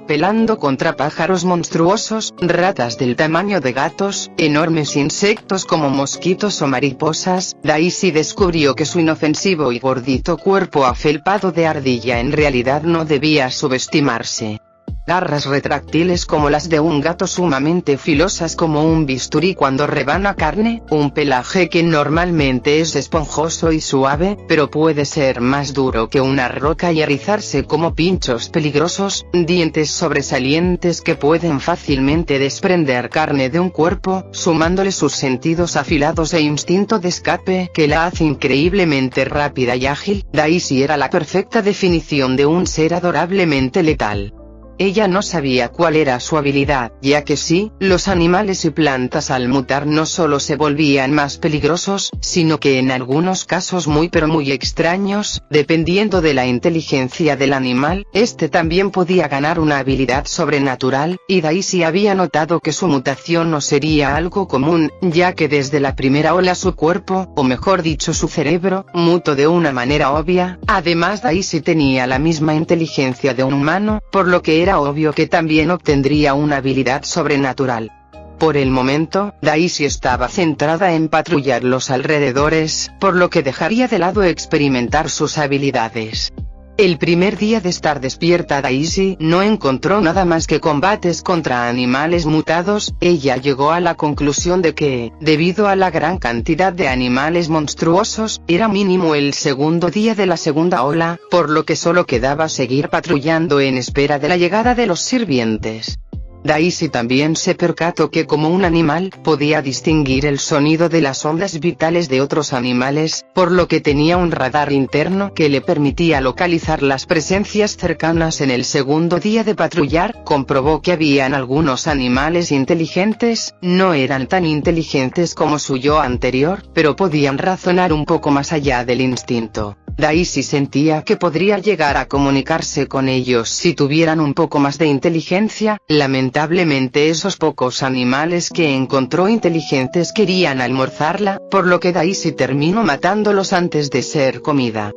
Pelando contra pájaros monstruosos, ratas del tamaño de gatos, enormes insectos como mosquitos o mariposas, Daisy descubrió que su inofensivo y gordito cuerpo afelpado de ardilla en realidad no debía subestimarse. Garras retráctiles como las de un gato sumamente filosas como un bisturí cuando rebana carne, un pelaje que normalmente es esponjoso y suave, pero puede ser más duro que una roca y erizarse como pinchos peligrosos, dientes sobresalientes que pueden fácilmente desprender carne de un cuerpo, sumándole sus sentidos afilados e instinto de escape que la hace increíblemente rápida y ágil. Daisy era la perfecta definición de un ser adorablemente letal. Ella no sabía cuál era su habilidad, ya que sí, los animales y plantas al mutar no solo se volvían más peligrosos, sino que en algunos casos muy extraños, dependiendo de la inteligencia del animal, este también podía ganar una habilidad sobrenatural, y Daisy había notado que su mutación no sería algo común, ya que desde la primera ola su cuerpo, o mejor dicho su cerebro, mutó de una manera obvia. Además Daisy tenía la misma inteligencia de un humano, por lo que era obvio que también obtendría una habilidad sobrenatural. Por el momento, Daisy estaba centrada en patrullar los alrededores, por lo que dejaría de lado experimentar sus habilidades. El primer día de estar despierta Daisy no encontró nada más que combates contra animales mutados. Ella llegó a la conclusión de que, debido a la gran cantidad de animales monstruosos, era mínimo el segundo día de la segunda ola, por lo que solo quedaba seguir patrullando en espera de la llegada de los sirvientes. Daisy también se percató que como un animal, podía distinguir el sonido de las ondas vitales de otros animales, por lo que tenía un radar interno que le permitía localizar las presencias cercanas. En el segundo día de patrullar, comprobó que habían algunos animales inteligentes, no eran tan inteligentes como su yo anterior, pero podían razonar un poco más allá del instinto. Daisy sentía que podría llegar a comunicarse con ellos si tuvieran un poco más de inteligencia. Lamentablemente esos pocos animales que encontró inteligentes querían almorzarla, por lo que Daisy terminó matándolos antes de ser comida.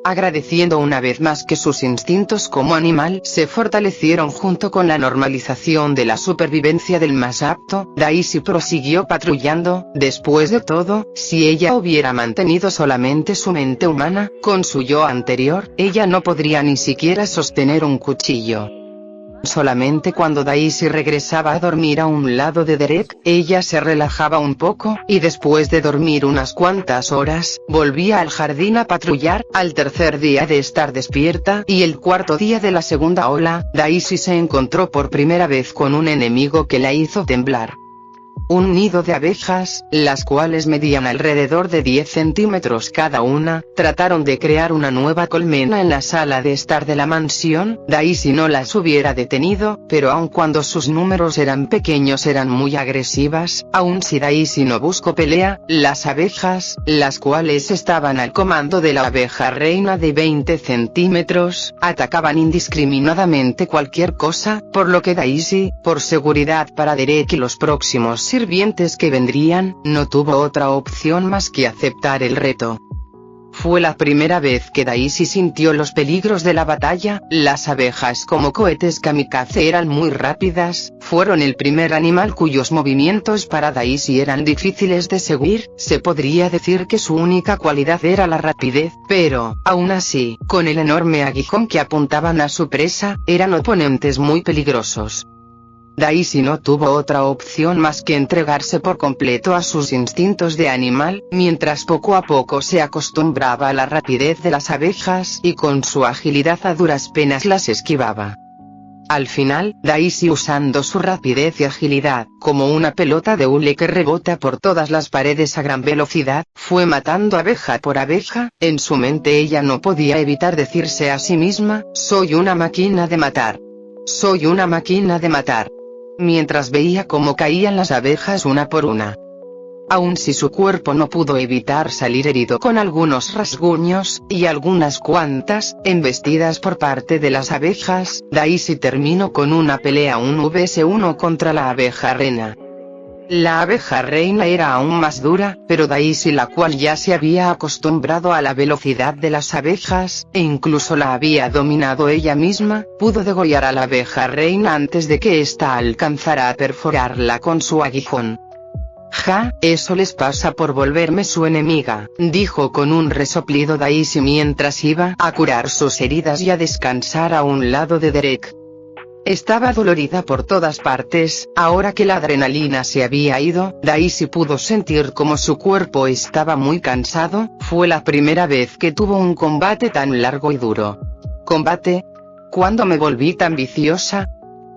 Agradeciendo una vez más que sus instintos como animal se fortalecieron junto con la normalización de la supervivencia del más apto, Daisy prosiguió patrullando. Después de todo, si ella hubiera mantenido solamente su mente humana, con su yo anterior, ella no podría ni siquiera sostener un cuchillo. Solamente cuando Daisy regresaba a dormir a un lado de Derek, ella se relajaba un poco, y después de dormir unas cuantas horas, volvía al jardín a patrullar. Al tercer día de estar despierta, y el cuarto día de la segunda ola, Daisy se encontró por primera vez con un enemigo que la hizo temblar. Un nido de abejas, las cuales medían alrededor de 10 centímetros cada una, trataron de crear una nueva colmena en la sala de estar de la mansión. Daisy no las hubiera detenido, pero aun cuando sus números eran pequeños eran muy agresivas. Aun si Daisy no buscó pelea, las abejas, las cuales estaban al comando de la abeja reina de 20 centímetros, atacaban indiscriminadamente cualquier cosa, por lo que Daisy, por seguridad para Derek y los próximos sirvientes que vendrían, no tuvo otra opción más que aceptar el reto. Fue la primera vez que Daisy sintió los peligros de la batalla. Las abejas como cohetes kamikaze eran muy rápidas, fueron el primer animal cuyos movimientos para Daisy eran difíciles de seguir. Se podría decir que su única cualidad era la rapidez, pero, aún así, con el enorme aguijón que apuntaban a su presa, eran oponentes muy peligrosos. Daisy no tuvo otra opción más que entregarse por completo a sus instintos de animal, mientras poco a poco se acostumbraba a la rapidez de las abejas y con su agilidad a duras penas las esquivaba. Al final, Daisy, usando su rapidez y agilidad, como una pelota de hule que rebota por todas las paredes a gran velocidad, fue matando abeja por abeja. En su mente ella no podía evitar decirse a sí misma: soy una máquina de matar. Soy una máquina de matar. Mientras veía cómo caían las abejas una por una. Aun si su cuerpo no pudo evitar salir herido con algunos rasguños, y algunas cuantas, embestidas por parte de las abejas, Daisy terminó con una pelea 1 vs 1 contra la abeja reina. La abeja reina era aún más dura, pero Daisy, la cual ya se había acostumbrado a la velocidad de las abejas, e incluso la había dominado ella misma, pudo degollar a la abeja reina antes de que ésta alcanzara a perforarla con su aguijón. Ja, eso les pasa por volverme su enemiga, dijo con un resoplido Daisy mientras iba a curar sus heridas y a descansar a un lado de Derek. Estaba dolorida por todas partes. Ahora que la adrenalina se había ido, Daisy pudo sentir como su cuerpo estaba muy cansado. Fue la primera vez que tuvo un combate tan largo y duro. ¿Combate? ¿Cuándo me volví tan viciosa?,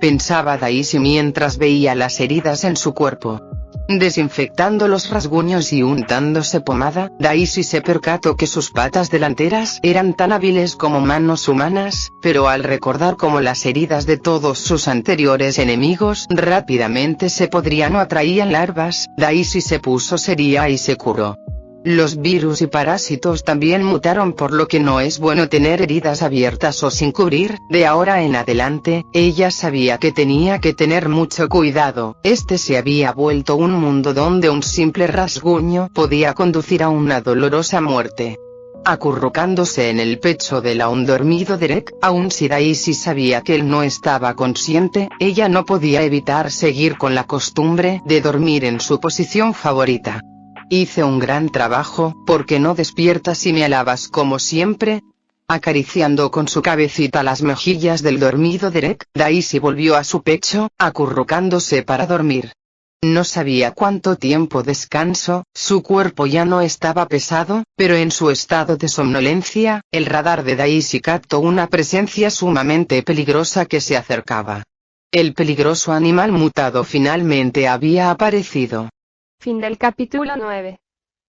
pensaba Daisy mientras veía las heridas en su cuerpo. Desinfectando los rasguños y untándose pomada, Daisy se percató que sus patas delanteras eran tan hábiles como manos humanas, pero al recordar cómo las heridas de todos sus anteriores enemigos rápidamente se podrían o atraían larvas, Daisy se puso seria y se curó. Los virus y parásitos también mutaron, por lo que no es bueno tener heridas abiertas o sin cubrir. De ahora en adelante, ella sabía que tenía que tener mucho cuidado. Este se había vuelto un mundo donde un simple rasguño podía conducir a una dolorosa muerte. Acurrucándose en el pecho del aún dormido Derek, aun si Daisy sabía que él no estaba consciente, ella no podía evitar seguir con la costumbre de dormir en su posición favorita. Hice un gran trabajo, ¿por qué no despiertas y me alabas como siempre? Acariciando con su cabecita las mejillas del dormido Derek, Daisy volvió a su pecho, acurrucándose para dormir. No sabía cuánto tiempo descansó, su cuerpo ya no estaba pesado, pero en su estado de somnolencia, el radar de Daisy captó una presencia sumamente peligrosa que se acercaba. El peligroso animal mutado finalmente había aparecido. Fin del capítulo 9.